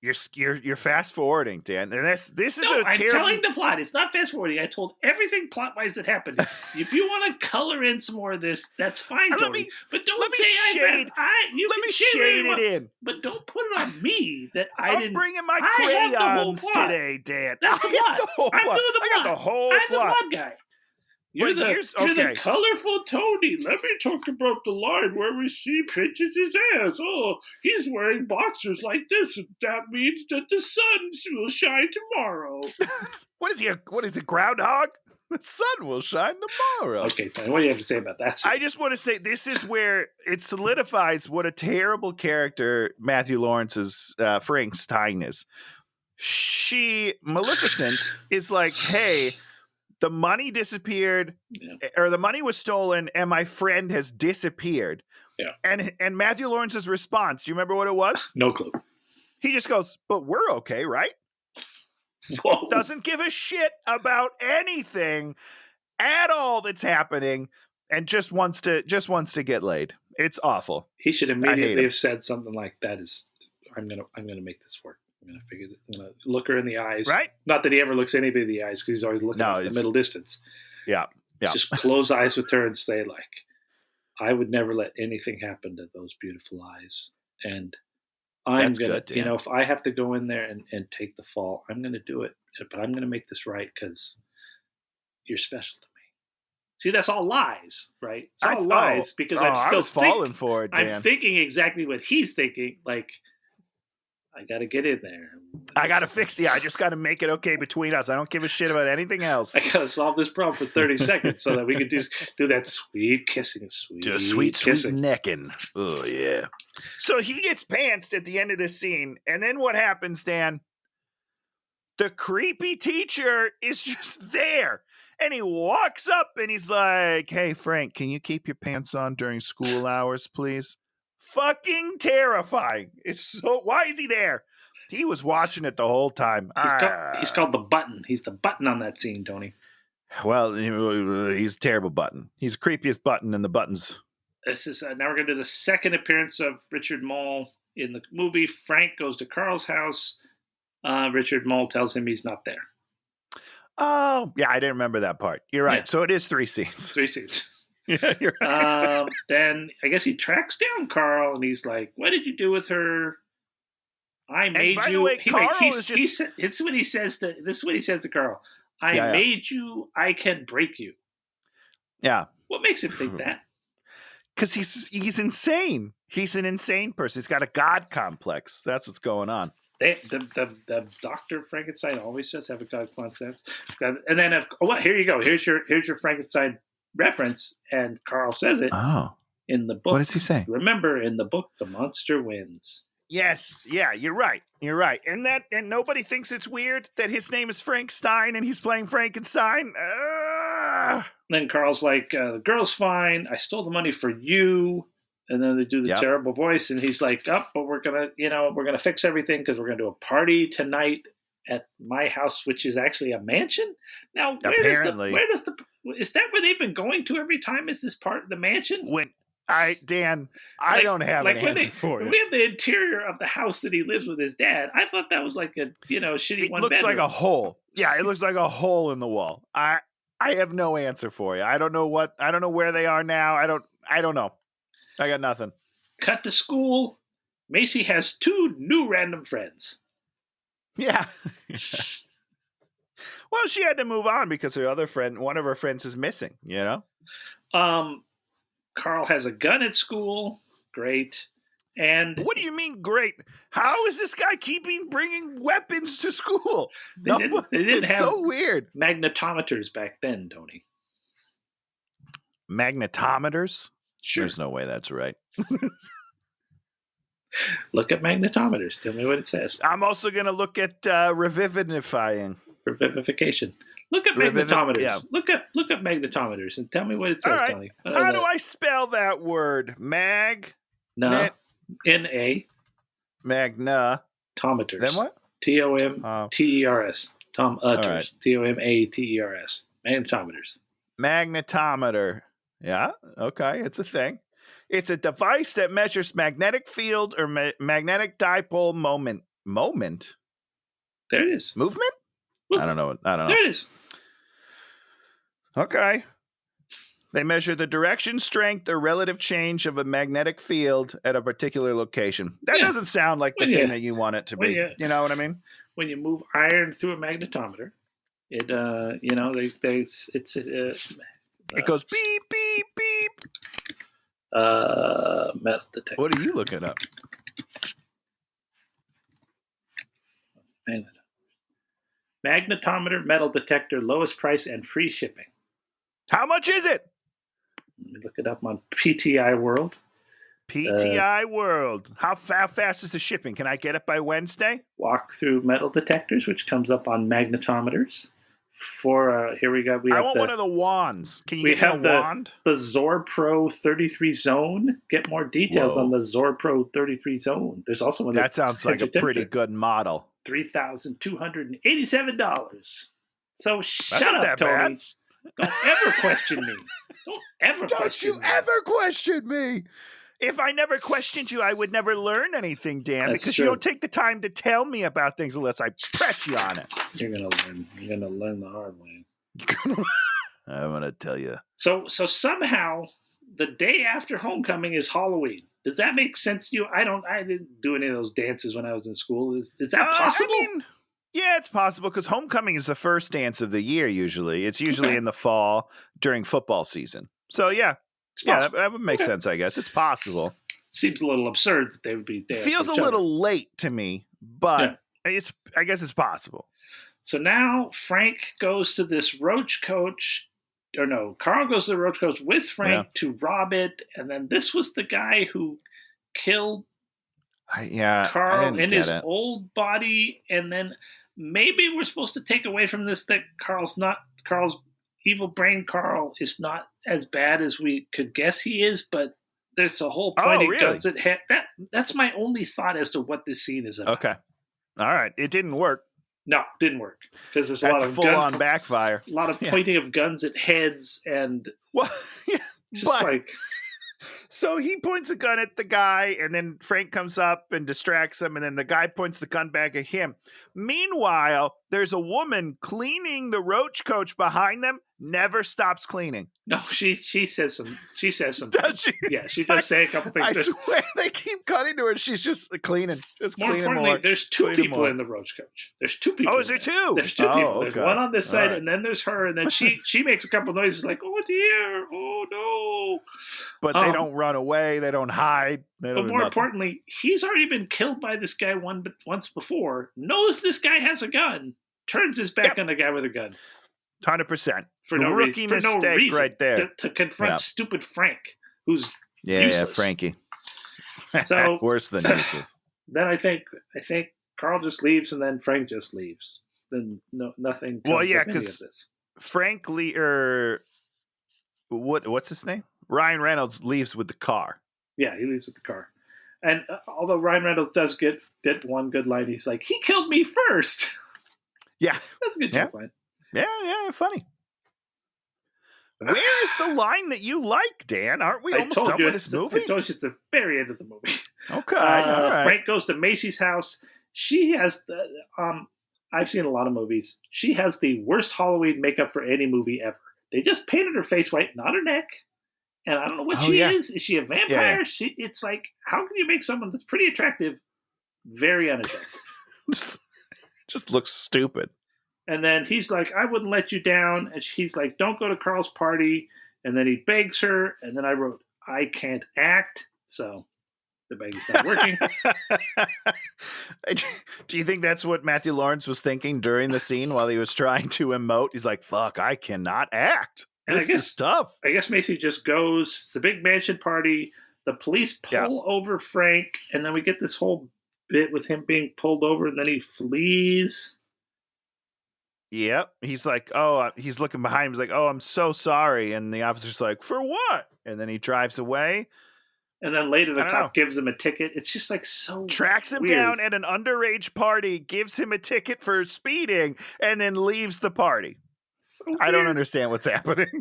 You're fast forwarding, Dan, and this is No, a I'm terrible. telling the plot. It's not fast forwarding. I told everything plot wise that happened. If you want to color in some more of this, that's fine, Let Tony. me- But don't let me say shade- you Let can me shade shade it it in. but don't put it on me that I I'm didn't. bringing my I have the whole crayons plot. today, Dan. That's the I have plot. the whole I'm plot. doing the I got plot. the whole I'm plot. the plot guy. You're But here's- you're the okay. colorful Tony. Let me talk about the line where we see Princess's ass. Oh, he's wearing boxers like this. That means that the sun will shine tomorrow. What is it, groundhog? The sun will shine tomorrow. Okay, Tony, what do you have to say about that? I just want to say this is where it solidifies what a terrible character Matthew Lawrence's Frankenstein is. Maleficent is like, hey, the money disappeared, or the money was stolen, and my friend has disappeared. Yeah. And Matthew Lawrence's response, do you remember what it was? No clue. He just goes, "But we're okay, right?" Whoa. Doesn't give a shit about anything at all that's happening, and just wants to get laid. It's awful. He should hate immediately him. have said something like, "That is, I'm gonna make this work. I'm gonna look her in the eyes." Right? Not that he ever looks anybody in the eyes, because he's always looking at the he's- middle distance. Yeah. Just close eyes with her and say, like, I would never let anything happen to those beautiful eyes. And I'm That's gonna, good, Dan. if I have to go in there and take the fall, I'm gonna do it. But I'm gonna make this right because you're special to me. See, that's all lies, right? It's all lies because I'm I still was falling for it, Dan. I'm thinking exactly what he's thinking. Like, I got to get in there. I got to fix I just got to make it okay between us. I don't give a shit about anything else. I got to solve this problem for 30 seconds so that we can do that sweet kissing, Just sweet kissing. necking. Oh, yeah. So he gets pantsed at the end of this scene. And then what happens, Dan? The creepy teacher is just there. And he walks up and he's like, "Hey, Frank, can you keep your pants on during school hours, please?" Fucking terrifying. Why is he there? He was watching it the whole time. He's called the Button. He's the Button on that scene, Tony. Well, he's a terrible Button. He's the creepiest Button in the Buttons. This is now we're going to do the second appearance of Richard Mole in the movie. Frank goes to Carl's house. Richard Mole tells him he's not there. Oh, yeah, I didn't remember that part. You're right. Yeah. So it is 3 scenes. 3 scenes. Yeah, you're right. Then I guess he tracks down Carl and he's like, "What did you do with her? I made by you." the way, Carl this is is what he says to Carl. I made you. I can break you. Yeah. What makes him think that? Because he's insane. He's an insane person. He's got a God complex. That's what's going on. The Dr. Frankenstein always does have a God complex. And then, here you go. Here's your Frankenstein reference, and Carl says it in the book. What does he say? Remember, in the book, the monster wins. Yes. Yeah, you're right. You're right. And nobody thinks it's weird that his name is Frank Stein and he's playing Frankenstein. Then Carl's like, "The girl's fine. I stole the money for you." And then they do the terrible voice, and he's like, "But we're gonna fix everything because we're gonna do a party tonight at my house, which is actually a mansion." Now, apparently, is that where they've been going to every time? Is this part of the mansion? I don't have an answer for you. We have the interior of the house that he lives with his dad. I thought that was like a shitty one. It looks bedroom. like a hole. Yeah, it looks like a hole in the wall. I have no answer for you. I don't know where they are now. I don't know. I got nothing. Cut to school. Macy has 2 new random friends. Yeah. Well, she had to move on because one of her friends is missing, Carl has a gun at school. Great. And what do you mean great? How is this guy bringing weapons to school? They didn't have so weird. Magnetometers back then, Tony. Magnetometers? Sure. There's no way that's right. Look at magnetometers. Tell me what it says. I'm also going to look at revivifying. Revivification. Look at magnetometers. Yeah. Look up magnetometers and tell me what it says, right. Tony. How do I spell that word? N-A. Magnetometers. Then what? T-O-M-T-E-R-S. Tomaters. Right. T-O-M-A-T-E-R-S. Magnetometers. Magnetometer. Yeah, okay, it's a thing. It's a device that measures magnetic field or magnetic dipole moment. Moment? There it is. Movement? I don't know. There it is. Okay. They measure the direction, strength, or relative change of a magnetic field at a particular location. That doesn't sound like the thing that you want it to be. You know what I mean? When you move iron through a magnetometer, it it goes beep, beep, beep. Metal detector. What are you looking up? Magnetometer, metal detector, lowest price and free shipping. How much is it? Let me look it up on PTI World. PTI World. How fast is the shipping? Can I get it by Wednesday? Walk through metal detectors, which comes up on magnetometers. Here we go. I want one of the wands. Can you get me a wand? The Zor Pro 33 Zone. Get more details on the Zor Pro 33 Zone. There's also one that sounds like a pretty good model. $3,287. So shut up, Tony. Bad. Don't ever question me. Don't you ever question me. If I never questioned you, I would never learn anything, Dan, because you don't take the time to tell me about things unless I press you on it. You're gonna learn the hard way. I'm gonna tell you. So somehow the day after homecoming is Halloween. Does that make sense to you? I didn't do any of those dances when I was in school. Is that possible? Yeah, it's possible because homecoming is the first dance of the year usually. It's usually in the fall during football season. So yeah, that would make sense, I guess. It's possible. Seems a little absurd that they would be there. Feels a little late to me, but I guess it's possible. So now Frank goes to this roach coach. Or no, Carl goes to the roach coach with Frank to rob it. And then this was the guy who killed Carl in his old body. And then maybe we're supposed to take away from this that Carl's evil brain Carl is not as bad as we could guess he is, but there's a whole pointing guns at head. That's my only thought as to what this scene is about. Okay. All right. It didn't work. No, didn't work. Because there's a lot of full-on backfire. A lot of pointing of guns at heads and So he points a gun at the guy, and then Frank comes up and distracts him, and then the guy points the gun back at him. Meanwhile, there's a woman cleaning the roach coach behind them, never stops cleaning. No, she says some. Does she? Yeah, she does say a couple things. I swear they keep cutting to her. She's just cleaning. More importantly, there's two people in the roach coach. There's two people. Oh, is there two? There's two people. There's one on this side, and then there's her, and then she makes a couple noises like, "Oh dear, oh no." But they don't run away. They don't hide. But more importantly, he's already been killed by this guy once before. Knows this guy has a gun. Turns his back on the guy with a gun. 100%. For no rookie reason, mistake right there. To confront stupid Frank, who's useless. Yeah, Frankie. So worse than useless. Then I think Carl just leaves, and then Frank just leaves. Then nothing. Comes because Frank what's his name? Ryan Reynolds leaves with the car. Yeah, he leaves with the car. And although Ryan Reynolds does get one good line, he's like, "He killed me first." Yeah, that's a good joke line. Yeah, funny. Where is the line that you like, Dan? Aren't we almost done with this movie? I told you it's the very end of the movie. Okay, all right. Frank goes to Macy's house. She has I've seen a lot of movies. She has the worst Halloween makeup for any movie ever. They just painted her face white, not her neck. And I don't know what she is. Is she a vampire? Yeah. It's like, how can you make someone that's pretty attractive very unattractive? just looks stupid. And then he's like, "I wouldn't let you down." And she's like, "Don't go to Carl's party." And then he begs her. And then I wrote, "I can't act." So the begging's not working. Do you think that's what Matthew Lawrence was thinking during the scene while he was trying to emote? He's like, "Fuck, I cannot act. This is tough." I guess Macy just goes. It's a big mansion party. The police pull over Frank. And then we get this whole bit with him being pulled over. And then he flees. Yep. He's like, he's looking behind him. He's like, "Oh, I'm so sorry." And the officer's like, "For what?" And then he drives away. And then later the cop gives him a ticket. It's just like so tracks him down at an underage party, gives him a ticket for speeding, and then leaves the party. So I don't understand what's happening.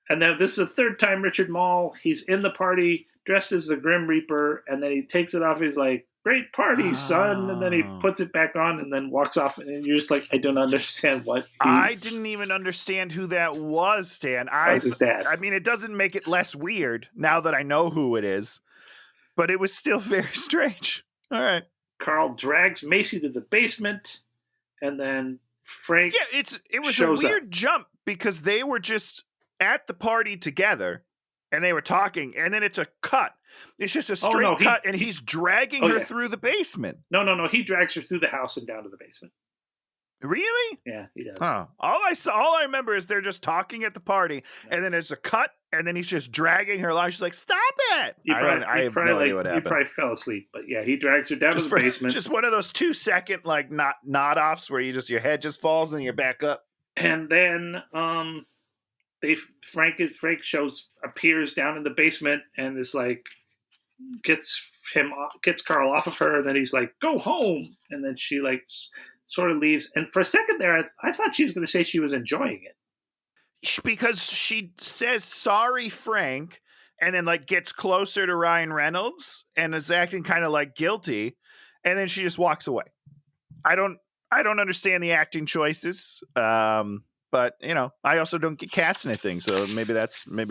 And then this is the third time Richard Mall. He's in the party. dressed as the Grim Reaper, and then he takes it off. He's like, "Great party, son!" And then he puts it back on, and then walks off. And you're just like, I don't understand what. I didn't even understand who that was, Stan. Was his dad. I mean, it doesn't make it less weird now that I know who it is, but it was still very strange. All right. Carl drags Macy to the basement, and then Frank. Yeah, it was a weird jump because they were just at the party together and they were talking, and then it's a cut. It's just a straight cut, and he's dragging her through the basement. No. He drags her through the house and down to the basement. Really? Yeah, he does. Huh. All I remember is they're just talking at the party, and then there's a cut, and then he's just dragging her along. She's like, "Stop it!" I have no idea what happened. He probably fell asleep, but yeah, he drags her down to the basement. Just one of those 2-second like nod offs where your head just falls and you're back up. And then Frank appears down in the basement and is like gets Carl off of her, and then he's like, "Go home," and then she like sort of leaves. And for a second there, I thought she was going to say she was enjoying it. Because she says, "Sorry, Frank," and then like gets closer to Ryan Reynolds and is acting kind of like guilty. And then she just walks away. I don't understand the acting choices. But I also don't get cast anything. So maybe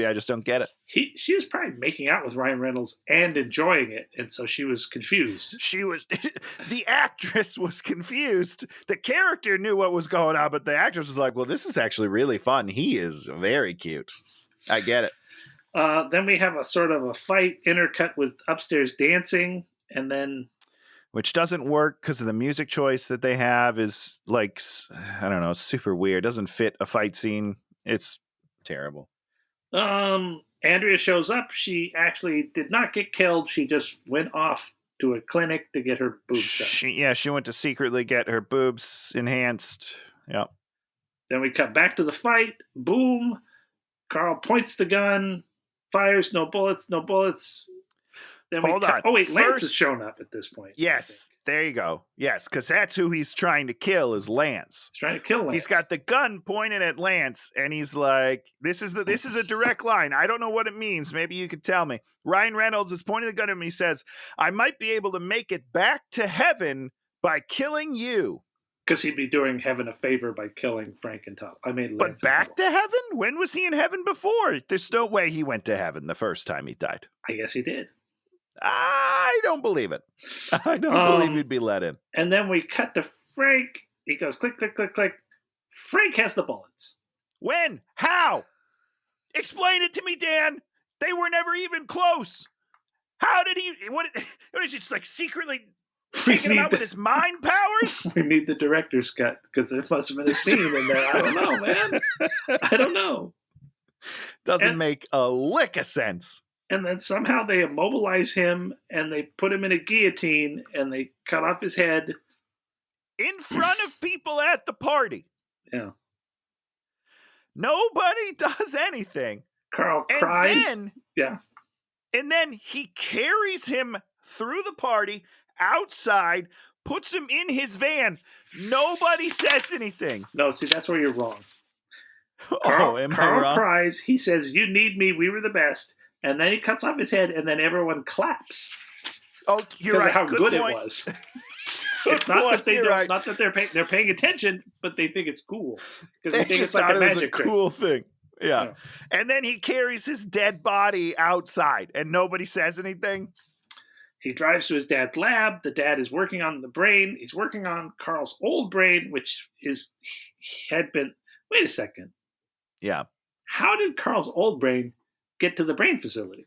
I just don't get it. She was probably making out with Ryan Reynolds and enjoying it, and so she was confused. The actress was confused. The character knew what was going on, but the actress was like, "Well, this is actually really fun. He is very cute." I get it. Then we have a sort of a fight intercut with upstairs dancing, and then which doesn't work because of the music choice that they have is like, I don't know, super weird. Doesn't fit a fight scene. It's terrible. Andrea shows up. She actually did not get killed. She just went off to a clinic to get her boobs done. She went to secretly get her boobs enhanced. Yep. Then we cut back to the fight. Boom. Carl points the gun, fires, no bullets. Then Hold on. Oh, wait, Lance has shown up at this point. Yes, there you go. Yes, because that's who he's trying to kill is Lance. He's trying to kill Lance. He's got the gun pointed at Lance, and he's like, this is a direct line. I don't know what it means. Maybe you could tell me. Ryan Reynolds is pointing the gun at him. He says, "I might be able to make it back to heaven by killing you." Because he'd be doing heaven a favor by killing Frank and Tom. But back to heaven? When was he in heaven before? There's no way he went to heaven the first time he died. I guess he did. I don't believe it. I don't believe he'd be let in. And then we cut to Frank. He goes click, click, click, click. Frank has the bullets. When? How? Explain it to me, Dan. They were never even close. How did he? What is he just like secretly taking him out with his mind powers? We need the director's cut because there must have been a scene in there. I don't know, man. I don't know. Doesn't make a lick of sense. And then somehow they immobilize him and they put him in a guillotine and they cut off his head. In front of people at the party. Yeah. Nobody does anything. Carl cries. And then he carries him through the party outside, puts him in his van. Nobody says anything. No, see, that's where you're wrong. Am I wrong? Carl cries. He says, "You need me. We were the best." And then he cuts off his head, and then everyone claps. Oh, you're right. Of how good it was. It's not that not that they're paying attention, but they think it's cool because they think it's like a magic trick. Cool thing. Yeah. And then he carries his dead body outside, and nobody says anything. He drives to his dad's lab. The dad is working on the brain. He's working on Carl's old brain, which had been. Wait a second. Yeah. How did Carl's old brain get to the brain facility?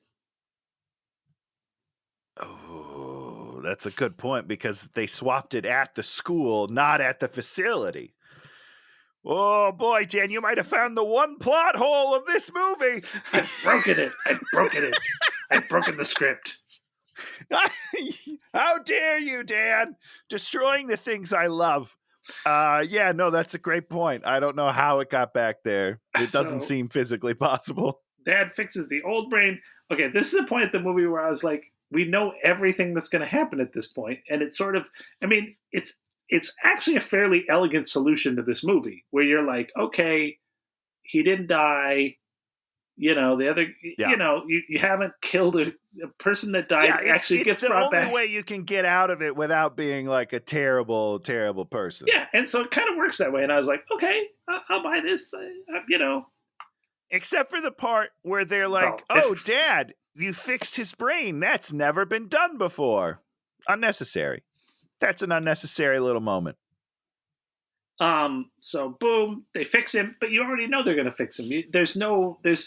Oh, that's a good point because they swapped it at the school, not at the facility. Oh boy, Dan, you might have found the one plot hole of this movie. I've broken it. I've broken the script. How dare you, Dan? Destroying the things I love. That's a great point. I don't know how it got back there. It doesn't seem physically possible. Dad fixes the old brain. Okay, this is the point of the movie where I was like, we know everything that's going to happen at this point, and it's sort of, it's actually a fairly elegant solution to this movie, where you're like, okay, he didn't die, The other, Yeah. you haven't killed a person that died. Yeah, Actually, it's gets the brought only back. way you can get out of it without being like a terrible, terrible person. Yeah, and so it kind of works that way. And I was like, okay, I'll buy this. Except for the part where they're like, Well, "Oh, Dad, you fixed his brain. That's never been done before." Unnecessary. That's an unnecessary little moment. So boom, they fix him, but you already know they're going to fix him. There's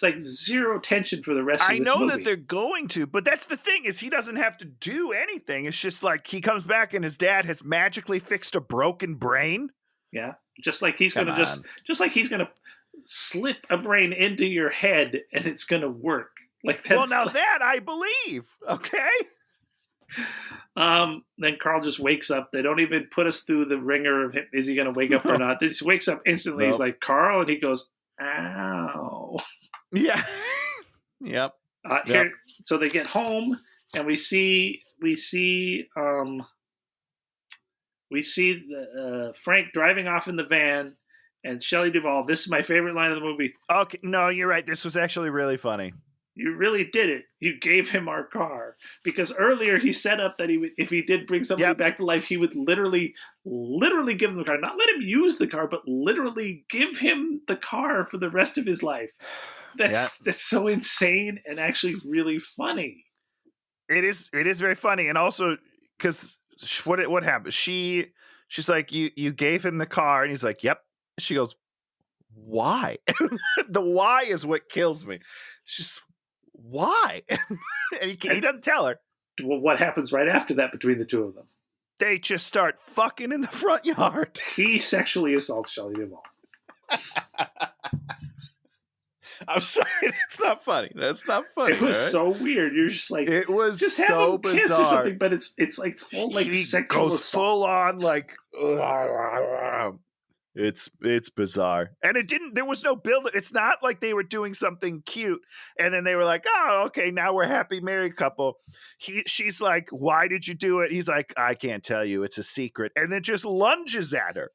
like zero tension for the rest of I this know movie. that they're going to, but that's the thing is he doesn't have to do anything. It's just like he comes back and his dad has magically fixed a broken brain. Yeah, just like he's going Come to on. just like he's going to slip a brain into your head and it's going to work. Like that's Well, now that I believe. Okay. Then Carl just wakes up. They don't even put us through the ringer of him. Is he going to wake up or not? He just wakes up instantly. Nope. He's like, Carl, and he goes, ow. Yeah. Yep. Here, so they get home and we see Frank driving off in the van and Shelley Duvall. This is my favorite line of the movie. Okay. No, you're right. This was actually really funny. You really did it. You gave him our car. Because earlier he set up that if he did bring somebody back to life, he would literally give him the car. Not let him use the car, but literally give him the car for the rest of his life. That's so insane and actually really funny. It is very funny. And also, because what happened? She's like, you gave him the car, and he's like, yep. She goes, why? The why is what kills me. She's why? And he doesn't tell her. Well, what happens right after that between the two of them? They just start fucking in the front yard. He sexually assaults Shelley Duvall. I'm sorry, that's not funny. That's not funny. It was so weird. You're just like, it was just so have him kiss bizarre. or something, but it's like full like he sexual goes assault. full on like. It's bizarre, and there was no build. It's not like they were doing something cute and then they were like, oh, okay, now we're happy married couple. She's like, why did you do it? He's like, I can't tell you, it's a secret, and then just lunges at her.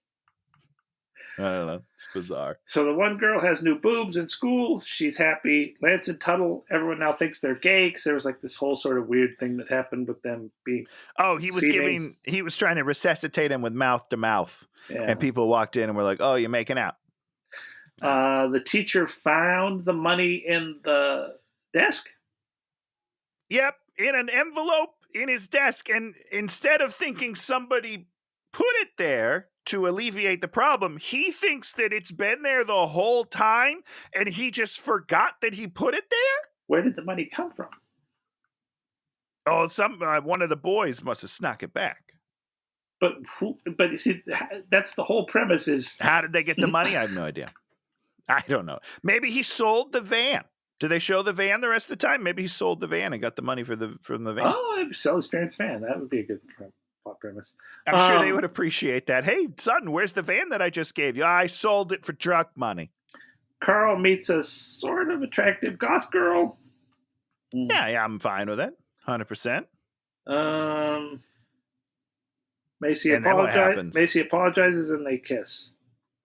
I don't know, it's bizarre. So the one girl has new boobs in school. She's happy. Lance and Tuttle, everyone now thinks they're gay because there was like this whole sort of weird thing that happened with them being. Oh, he was trying to resuscitate him with mouth to mouth. Yeah. And people walked in and were like, oh, you're making out. The teacher found the money in the desk. Yep, in an envelope in his desk. And instead of thinking somebody put it there to alleviate the problem, he thinks that it's been there the whole time and he just forgot that he put it there. Where did the money come from? Oh, one of the boys must have snuck it back. But you see, that's the whole premise is... How did they get the money? I have no idea. I don't know. Maybe he sold the van. Do they show the van the rest of the time? Maybe he sold the van and got the money from the van. Oh, sell his parents' van. That would be a good plot premise. I'm sure they would appreciate that. Hey, son, where's the van that I just gave you? I sold it for drug money. Carl meets a sort of attractive goth girl. Yeah, I'm fine with it. 100%. Macy apologizes and they kiss.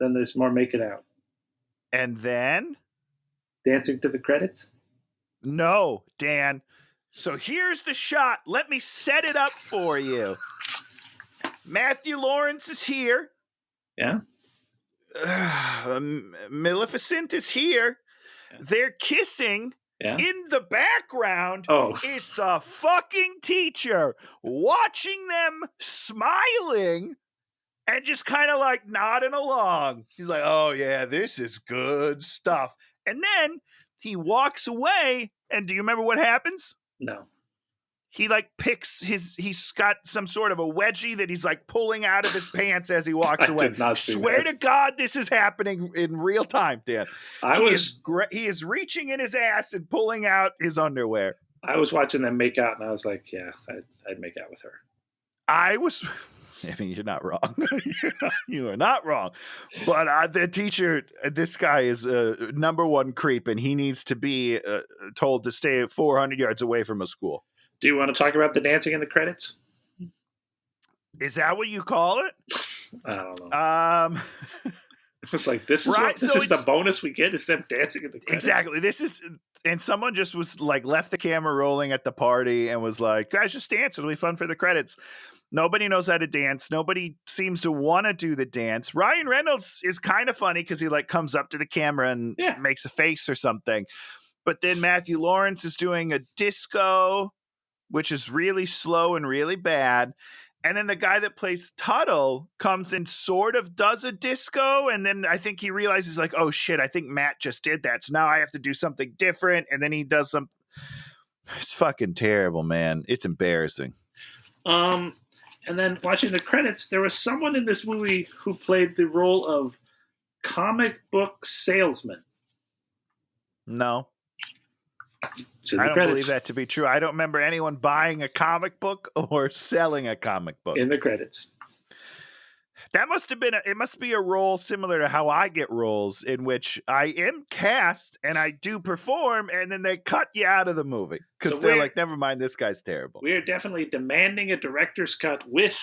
Then there's more making out. And then? Dancing to the credits? No, Dan. So here's the shot. Let me set it up for you. Matthew Lawrence is here. Yeah. Maleficent is here. Yeah. They're kissing. Yeah. In the background is the fucking teacher watching them smiling and just kind of like nodding along. He's like, oh yeah, this is good stuff. And then he walks away, and do you remember what happens? No. He like he's got some sort of a wedgie that he's like pulling out of his pants as he walks away. Did not see Swear that. to God, this is happening in real time, Dan. He is reaching in his ass and pulling out his underwear. I was watching them make out, and I was like, yeah, I'd make out with her. I mean, you're not wrong. You are not wrong. But the teacher, this guy is number one creep, and he needs to be told to stay 400 yards away from a school. Do you want to talk about the dancing in the credits? Is that what you call it? I don't know. It was like, this is Right, what this so is the it's bonus we get is them dancing in the credits. exactly. This is, and someone just was like left the camera rolling at the party and was like, "Guys, just dance. It'll be fun for the credits." Nobody knows how to dance. Nobody seems to want to do the dance. Ryan Reynolds is kind of funny because he like comes up to the camera and Yeah. makes a face or something. But then Matthew Lawrence is doing a disco, which is really slow and really bad. And then the guy that plays Tuttle comes and sort of does a disco. And then I think he realizes, like, oh shit, I think Matt just did that. So now I have to do something different. And then he does some. It's fucking terrible, man. It's embarrassing. And then watching the credits, there was someone in this movie who played the role of comic book salesman. No. It's in I the don't credits. believe that to be true. I don't remember anyone buying a comic book or selling a comic book. In the credits. That must have been, it must be a role similar to how I get roles in which I am cast and I do perform and then they cut you out of the movie because So they're we're- like, never mind, this guy's terrible. We are definitely demanding a director's cut with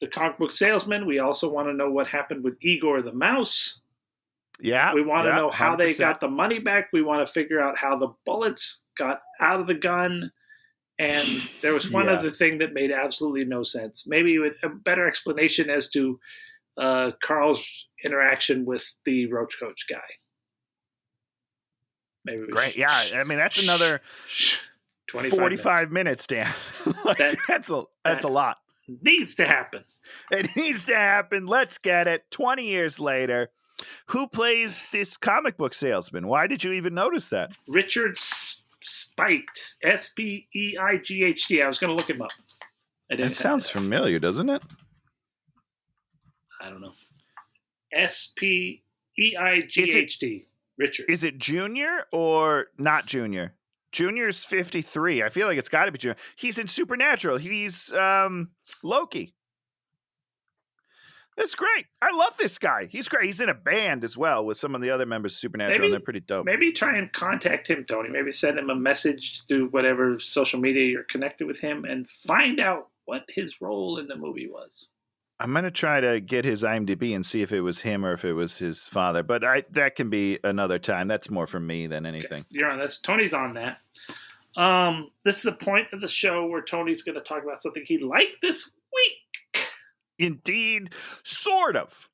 the comic book salesman. We also want to know what happened with Igor the Mouse. Yeah. We want to know how they 100%. got the money back. We want to figure out how the bullets got out of the gun. And there was one Yeah. other thing that made absolutely no sense. Maybe with a better explanation as to Carl's interaction with the Roach Coach guy. Maybe we Great. Yeah. I mean, that's another 25 45 minutes, Dan. Like, That- that's a lot. needs to happen. It needs to happen. Let's get it. 20 years later. Who plays this comic book salesman? Why did you even notice that? Richard Speight, Speight. I was going to look him up. I didn't. It sounds familiar, doesn't it? I don't know. Speight. Richard. Is it Junior or not Junior? Junior's 53. I feel like it's got to be Junior. He's in Supernatural. He's Loki. That's great. I love this guy. He's great. He's in a band as well with some of the other members of Supernatural, and they're pretty dope. Maybe try and contact him, Tony. Maybe send him a message through whatever social media you're connected with him and find out what his role in the movie was. I'm going to try to get his IMDb and see if it was him or if it was his father, but that can be another time. That's more for me than anything. Okay. You're on this. Tony's on that. This is the point of the show where Tony's going to talk about something he liked this week. Indeed, sort of.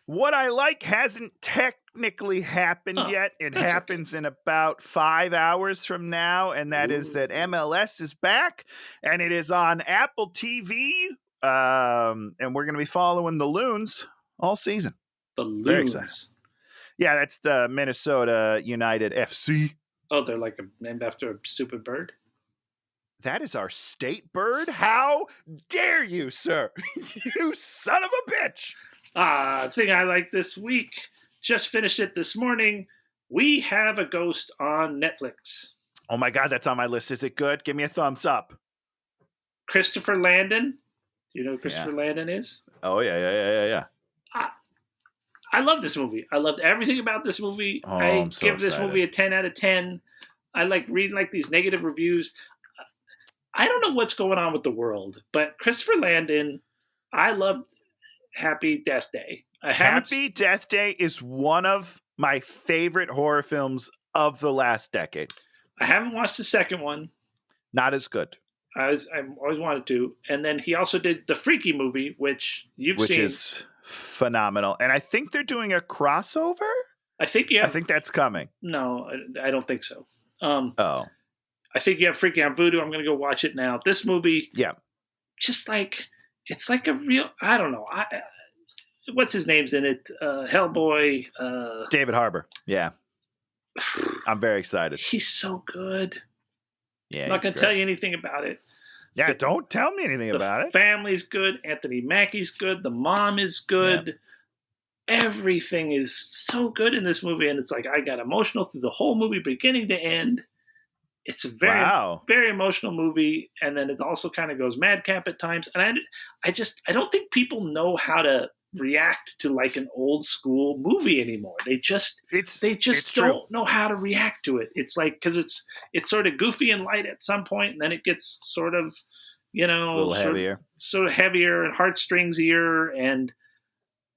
What I like hasn't technically happened yet. It happens in about 5 hours from now, and that is that MLS is back, and it is on Apple TV, and we're going to be following the Loons all season. The Very Loons. excited. Yeah, that's the Minnesota United FC. Oh, they're like named after a stupid bird? That is our state bird? How dare you, sir? You son of a bitch! Thing I like this week, just finished it this morning. We Have a Ghost on Netflix. Oh my God, that's on my list. Is it good? Give me a thumbs up. Christopher Landon. Do you know who Christopher Landon is? Oh, yeah. I love this movie. I loved everything about this movie. Oh, I I'm so give this excited. movie a 10 out of 10. I like reading like these negative reviews. I don't know what's going on with the world, but Christopher Landon, I loved Happy Death Day. Happy Death Day is one of my favorite horror films of the last decade. I haven't watched the second one. Not as good. I always wanted to. And then he also did the Freaky movie, which you've seen. Which is phenomenal. And I think they're doing a crossover? I think you have. I think that's coming. No, I don't think so. Oh. I think you have Freaky on Voodoo. I'm going to go watch it now. This movie, Yeah. just like, it's like a real, I don't know. What's his name's in it? Hellboy. David Harbour. Yeah. I'm very excited. He's so good. Yeah. I'm not going to tell you anything about it. Yeah, don't tell me anything about it. The family's good. Anthony Mackie's good. The mom is good. Yeah. Everything is so good in this movie. And it's like, I got emotional through the whole movie, beginning to end. It's a very, very emotional movie. And then it also kind of goes madcap at times. And I don't think people know how to react to like an old school movie anymore. They just don't know how to react to it. It's like, because it's sort of goofy and light at some point, and then it gets sort of, a little heavier, sort of heavier and heartstrings-ier. And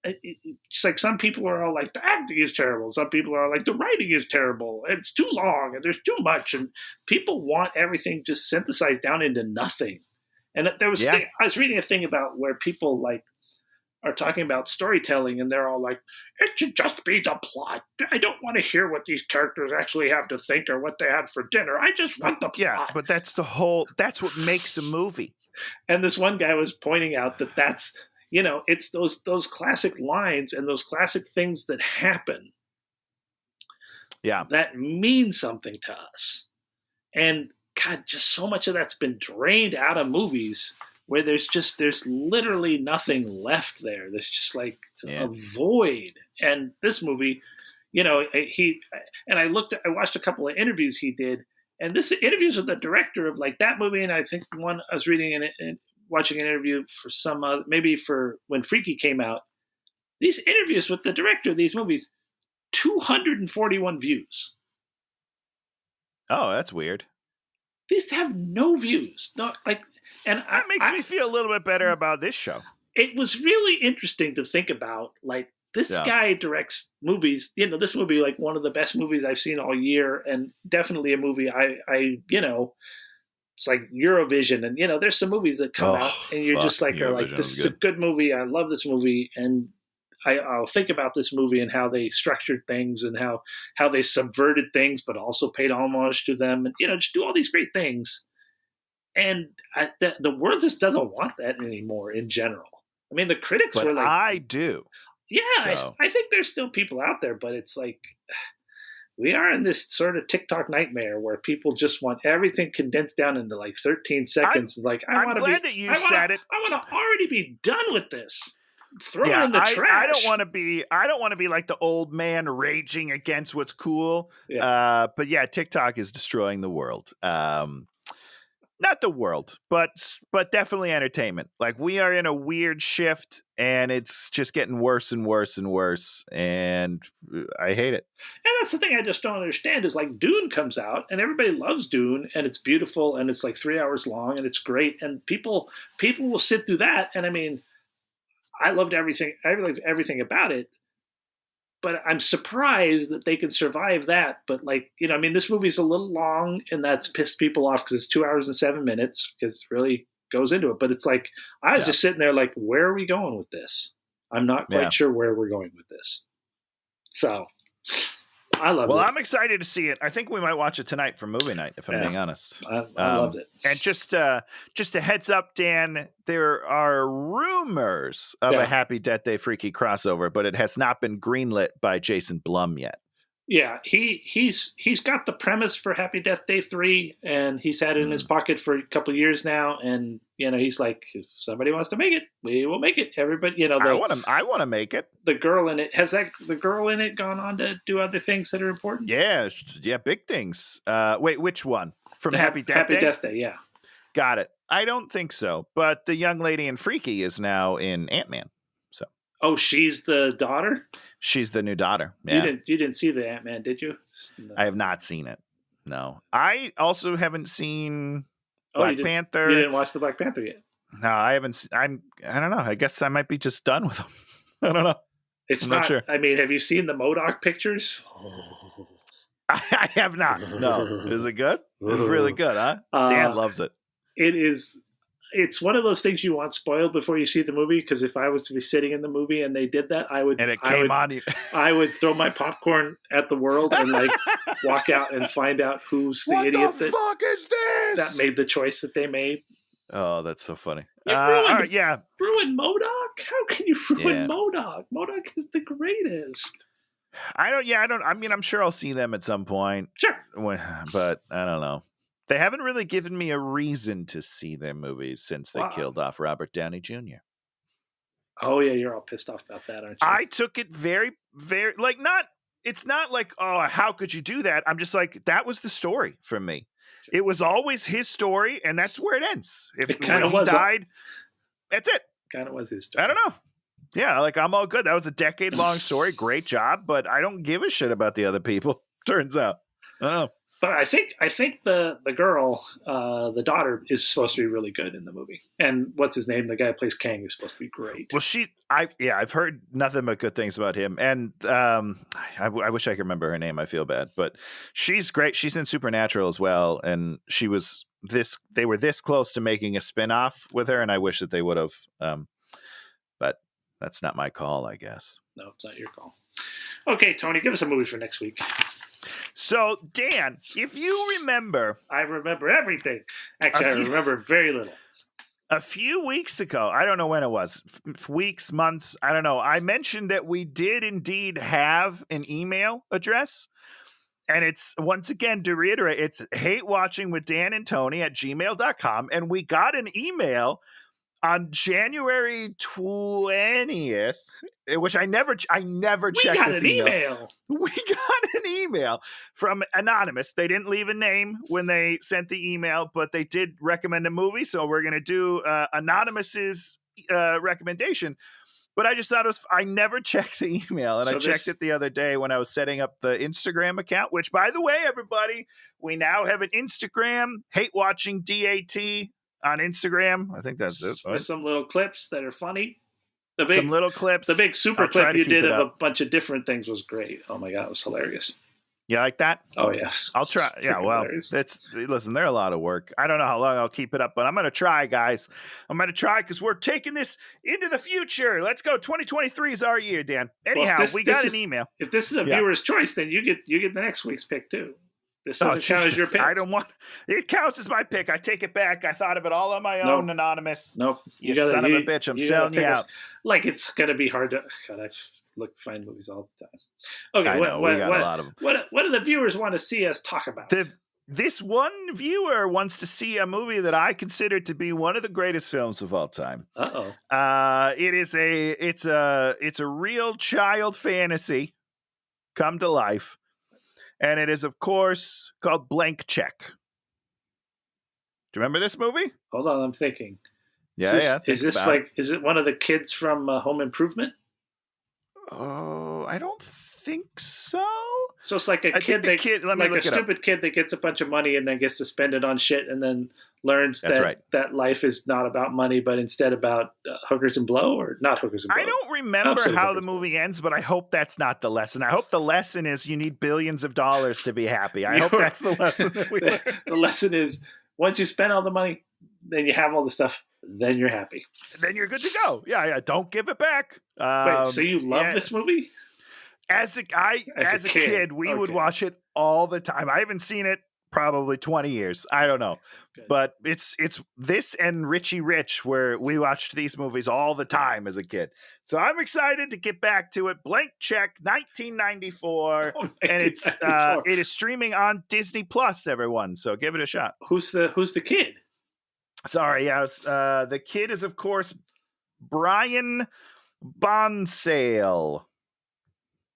it's like some people are all like the acting is terrible. Some people are like the writing is terrible. It's too long and there's too much, and people want everything just synthesized down into nothing. And there was Yeah. I was reading a thing about where people like are talking about storytelling, and they're all like, it should just be the plot. I don't want to hear what these characters actually have to think or what they had for dinner. I just want the plot. Yeah, but that's what makes a movie. And this one guy was pointing out that that's, it's those classic lines and those classic things that happen. Yeah. That mean something to us. And God, just so much of that's been drained out of movies where there's literally nothing left there. There's just like a void. And this movie, I watched a couple of interviews he did, and this interviews with the director of like that movie. And I think one I was reading and watching an interview for some maybe for when Freaky came out. These interviews with the director of these movies, 241 views. Oh, that's weird. These have no views. Not like, and that makes me feel a little bit better about this show. It was really interesting to think about. Like this guy directs movies. This movie like one of the best movies I've seen all year, and definitely a movie I it's like Eurovision, and there's some movies that come out, and you're just like, are like, this is a good movie. I love this movie, and I'll think about this movie and how they structured things and how they subverted things, but also paid homage to them, and just do all these great things. And the world just doesn't want that anymore in general. I mean, the critics were like, I do. Yeah, so. I think there's still people out there, but it's like we are in this sort of TikTok nightmare where people just want everything condensed down into like 13 seconds. I'm glad that you said it. I want to already be done with this. Throw it in the trash. I don't want to be like the old man raging against what's cool. Yeah. But yeah, TikTok is destroying the world. Not the world, but definitely entertainment. Like we are in a weird shift, and it's just getting worse and worse and worse, and I hate it. And that's the thing I just don't understand is like Dune comes out, and everybody loves Dune, and it's beautiful, and it's like 3 hours long, and it's great, and people will sit through that, and I mean, I loved everything. I loved everything about it. But I'm surprised that they can survive that. But like, I mean, this movie's a little long, and that's pissed people off because it's 2 hours and 7 minutes because it really goes into it. But it's like, I was just sitting there like, where are we going with this? I'm not quite sure where we're going with this. So I love it. Well, I'm excited to see it. I think we might watch it tonight for movie night, if I'm being honest. I loved it. And just a heads up, Dan, there are rumors of a Happy Death Day Freaky crossover, but it has not been greenlit by Jason Blum yet. Yeah, he's got the premise for Happy Death Day 3, and he's had it in his pocket for a couple of years now, and he's like, if somebody wants to make it, we will make it. Everybody, I want to make it. The girl in it the girl in it gone on to do other things that are important? Yeah, big things. Wait, which one? From Happy Death Day? Happy Death Day, yeah. Got it. I don't think so, but the young lady in Freaky is now in Ant-Man. So. Oh, she's the daughter? She's the new daughter. Yeah. You didn't see the Ant-Man, did you? No. I have not seen it. No. I also haven't seen Black Panther. You didn't watch the Black Panther yet? No, I haven't. I don't know. I guess I might be just done with them. I don't know. I'm not sure. I mean, have you seen the MODOK pictures? Oh. I have not. No. Is it good? It's really good, huh? Dan loves it. It is. It's one of those things you want spoiled before you see the movie, because if I was to be sitting in the movie and they did that, I would. And it came on you. I would throw my popcorn at the world and like walk out and find out who's the idiot what the fuck is this? That made the choice that they made. Oh, that's so funny. Ruin MODOK? How can you ruin MODOK? MODOK is the greatest. I mean, I'm sure I'll see them at some point. Sure. But I don't know. They haven't really given me a reason to see their movies since they killed off Robert Downey Jr. Oh, yeah, you're all pissed off about that, aren't you? I took it very, very, like, it's not like, oh, how could you do that? I'm just like, that was the story for me. It was always his story, and that's where it ends. If he died, that's it. Kind of was his story. I don't know. Yeah, like, I'm all good. That was a decade-long story. Great job, but I don't give a shit about the other people, turns out. Oh. But I think the girl, the daughter, is supposed to be really good in the movie. And what's his name? The guy who plays Kang is supposed to be great. Well, I've heard nothing but good things about him, and I wish I could remember her name. I feel bad, but she's great. She's in Supernatural as well, and she was this. They were this close to making a spinoff with her, and I wish that they would have. But that's not my call, I guess. No, it's not your call. Okay, Tony, give us a movie for next week. So, Dan, if you remember, I remember everything. Actually, I remember very little. A few weeks ago, I don't know when it was, weeks, months, I don't know. I mentioned that we did indeed have an email address. And it's, once again, to reiterate, it's hatewatchingwithdanandtony@gmail.com. And we got an email on January 20th, which I never checked this email. We got an email from Anonymous. They didn't leave a name when they sent the email, but they did recommend a movie. So we're going to do Anonymous's recommendation. But I just thought I never checked the email, and I checked it the other day when I was setting up the Instagram account, which, by the way, everybody, we now have an Instagram, hatewatchingdat on Instagram. I think that's it. Right? With some little clips that are funny. Some little clips. The big super clip you did of a bunch of different things was great. Oh my God, it was hilarious. You like that? Oh, yes. I'll try. Yeah, well, listen, they're a lot of work. I don't know how long I'll keep it up, but I'm going to try, guys. I'm going to try because we're taking this into the future. Let's go. 2023 is our year, Dan. Anyhow, we got an email. If this is a viewer's choice, then you get the next week's pick, too. This doesn't count as your pick. I don't want it. Counts as my pick. I take it back. I thought of it all on my own, Anonymous. Nope. You son of a bitch. I'm selling you out. Like it's going to be hard to. God, I find movies all the time. Okay, I know, we got a lot of them. What do the viewers want to see us talk about? This one viewer wants to see a movie that I consider to be one of the greatest films of all time. It's a real child fantasy come to life. And it is, of course, called Blank Check. Do you remember this movie? Hold on, I'm thinking. Yeah. Is it one of the kids from Home Improvement? Oh, I don't think so. So it's like a stupid kid that gets a bunch of money and then gets to spend it on shit and then learns that life is not about money, but instead about hookers and blow, or not hookers and blow. I don't remember how the movie ends, but I hope that's not the lesson. I hope the lesson is you need billions of dollars to be happy. I hope that's the lesson that we learn. The lesson is once you spend all the money, then you have all the stuff, then you're happy. Then you're good to go. Yeah. Don't give it back. Wait, so you love this movie? As a kid, we would watch it all the time. I haven't seen it probably 20 years. I don't know. Good. But it's this and Richie Rich where we watched these movies all the time as a kid. So I'm excited to get back to it. Blank Check, 1994. And it is streaming on Disney Plus, everyone. So give it a shot. Who's the kid? Sorry, yes. The kid is, of course, Brian Bonsale.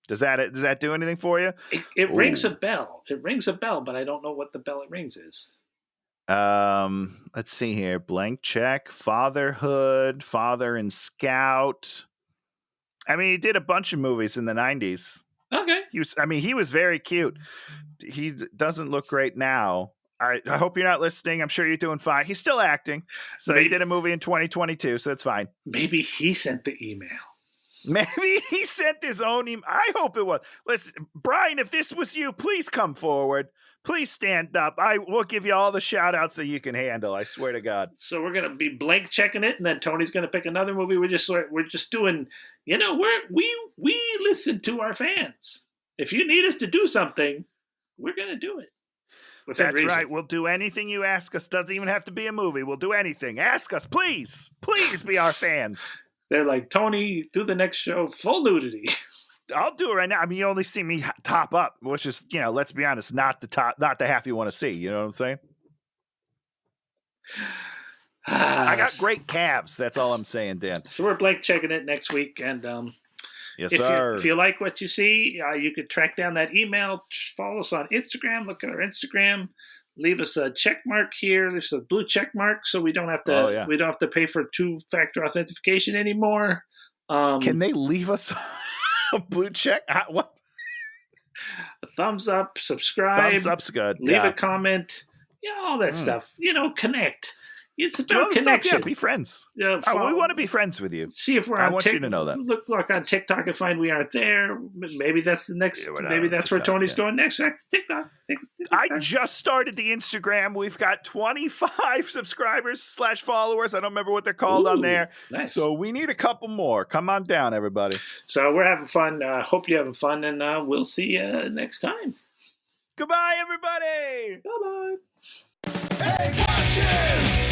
Does that do anything for you? It rings a bell. It rings a bell, but I don't know what the bell it rings is. Let's see here. Blank Check, Fatherhood, Father and Scout. I mean, he did a bunch of movies in the 90s. Okay. He was very cute. He doesn't look great now. I hope you're not listening. I'm sure you're doing fine. He's still acting. So he did a movie in 2022, so it's fine. Maybe he sent the email. Maybe he sent his own email. I hope it was. Listen, Brian, if this was you, please come forward. Please stand up. I will give you all the shout outs that you can handle. I swear to God. So we're going to be blank checking it, and then Tony's going to pick another movie. We're just doing, we listen to our fans. If you need us to do something, we're going to do it. That's right. We'll do anything you ask us. Doesn't even have to be a movie. We'll do anything. Ask us, please. Please be our fans. They're like, Tony, do the next show full nudity. I'll do it right now. I mean, you only see me top up, which is, let's be honest, not the half you want to see. You know what I'm saying? I got great calves. That's all I'm saying, Dan. So we're blank checking it next week. And yes, sir. If you like what you see, you could track down that email. Follow us on Instagram. Look at our Instagram. Leave us a check mark here. There's a blue check mark, so we don't have to. We don't have to pay for 2-factor authentication anymore. Can they leave us a blue check? What? A thumbs up, subscribe, Thumbs up's good. leave Yeah. a comment, all that stuff. Connect. It's Do about other stuff, connection. yeah, be friends. Yeah, We want to be friends with you. See if we're I on want you to know that. Look on TikTok and find we aren't there. Maybe that's the next. Yeah, we're not maybe on that's where TikTok, Tony's yeah. going next. TikTok. I just started the Instagram. We've got 25 subscribers / followers. I don't remember what they're called on Ooh, there. nice. So we need a couple more. Come on down, everybody. So we're having fun. Hope you're having fun, and we'll see you next time. Goodbye, everybody. Bye bye. Hey, watch it!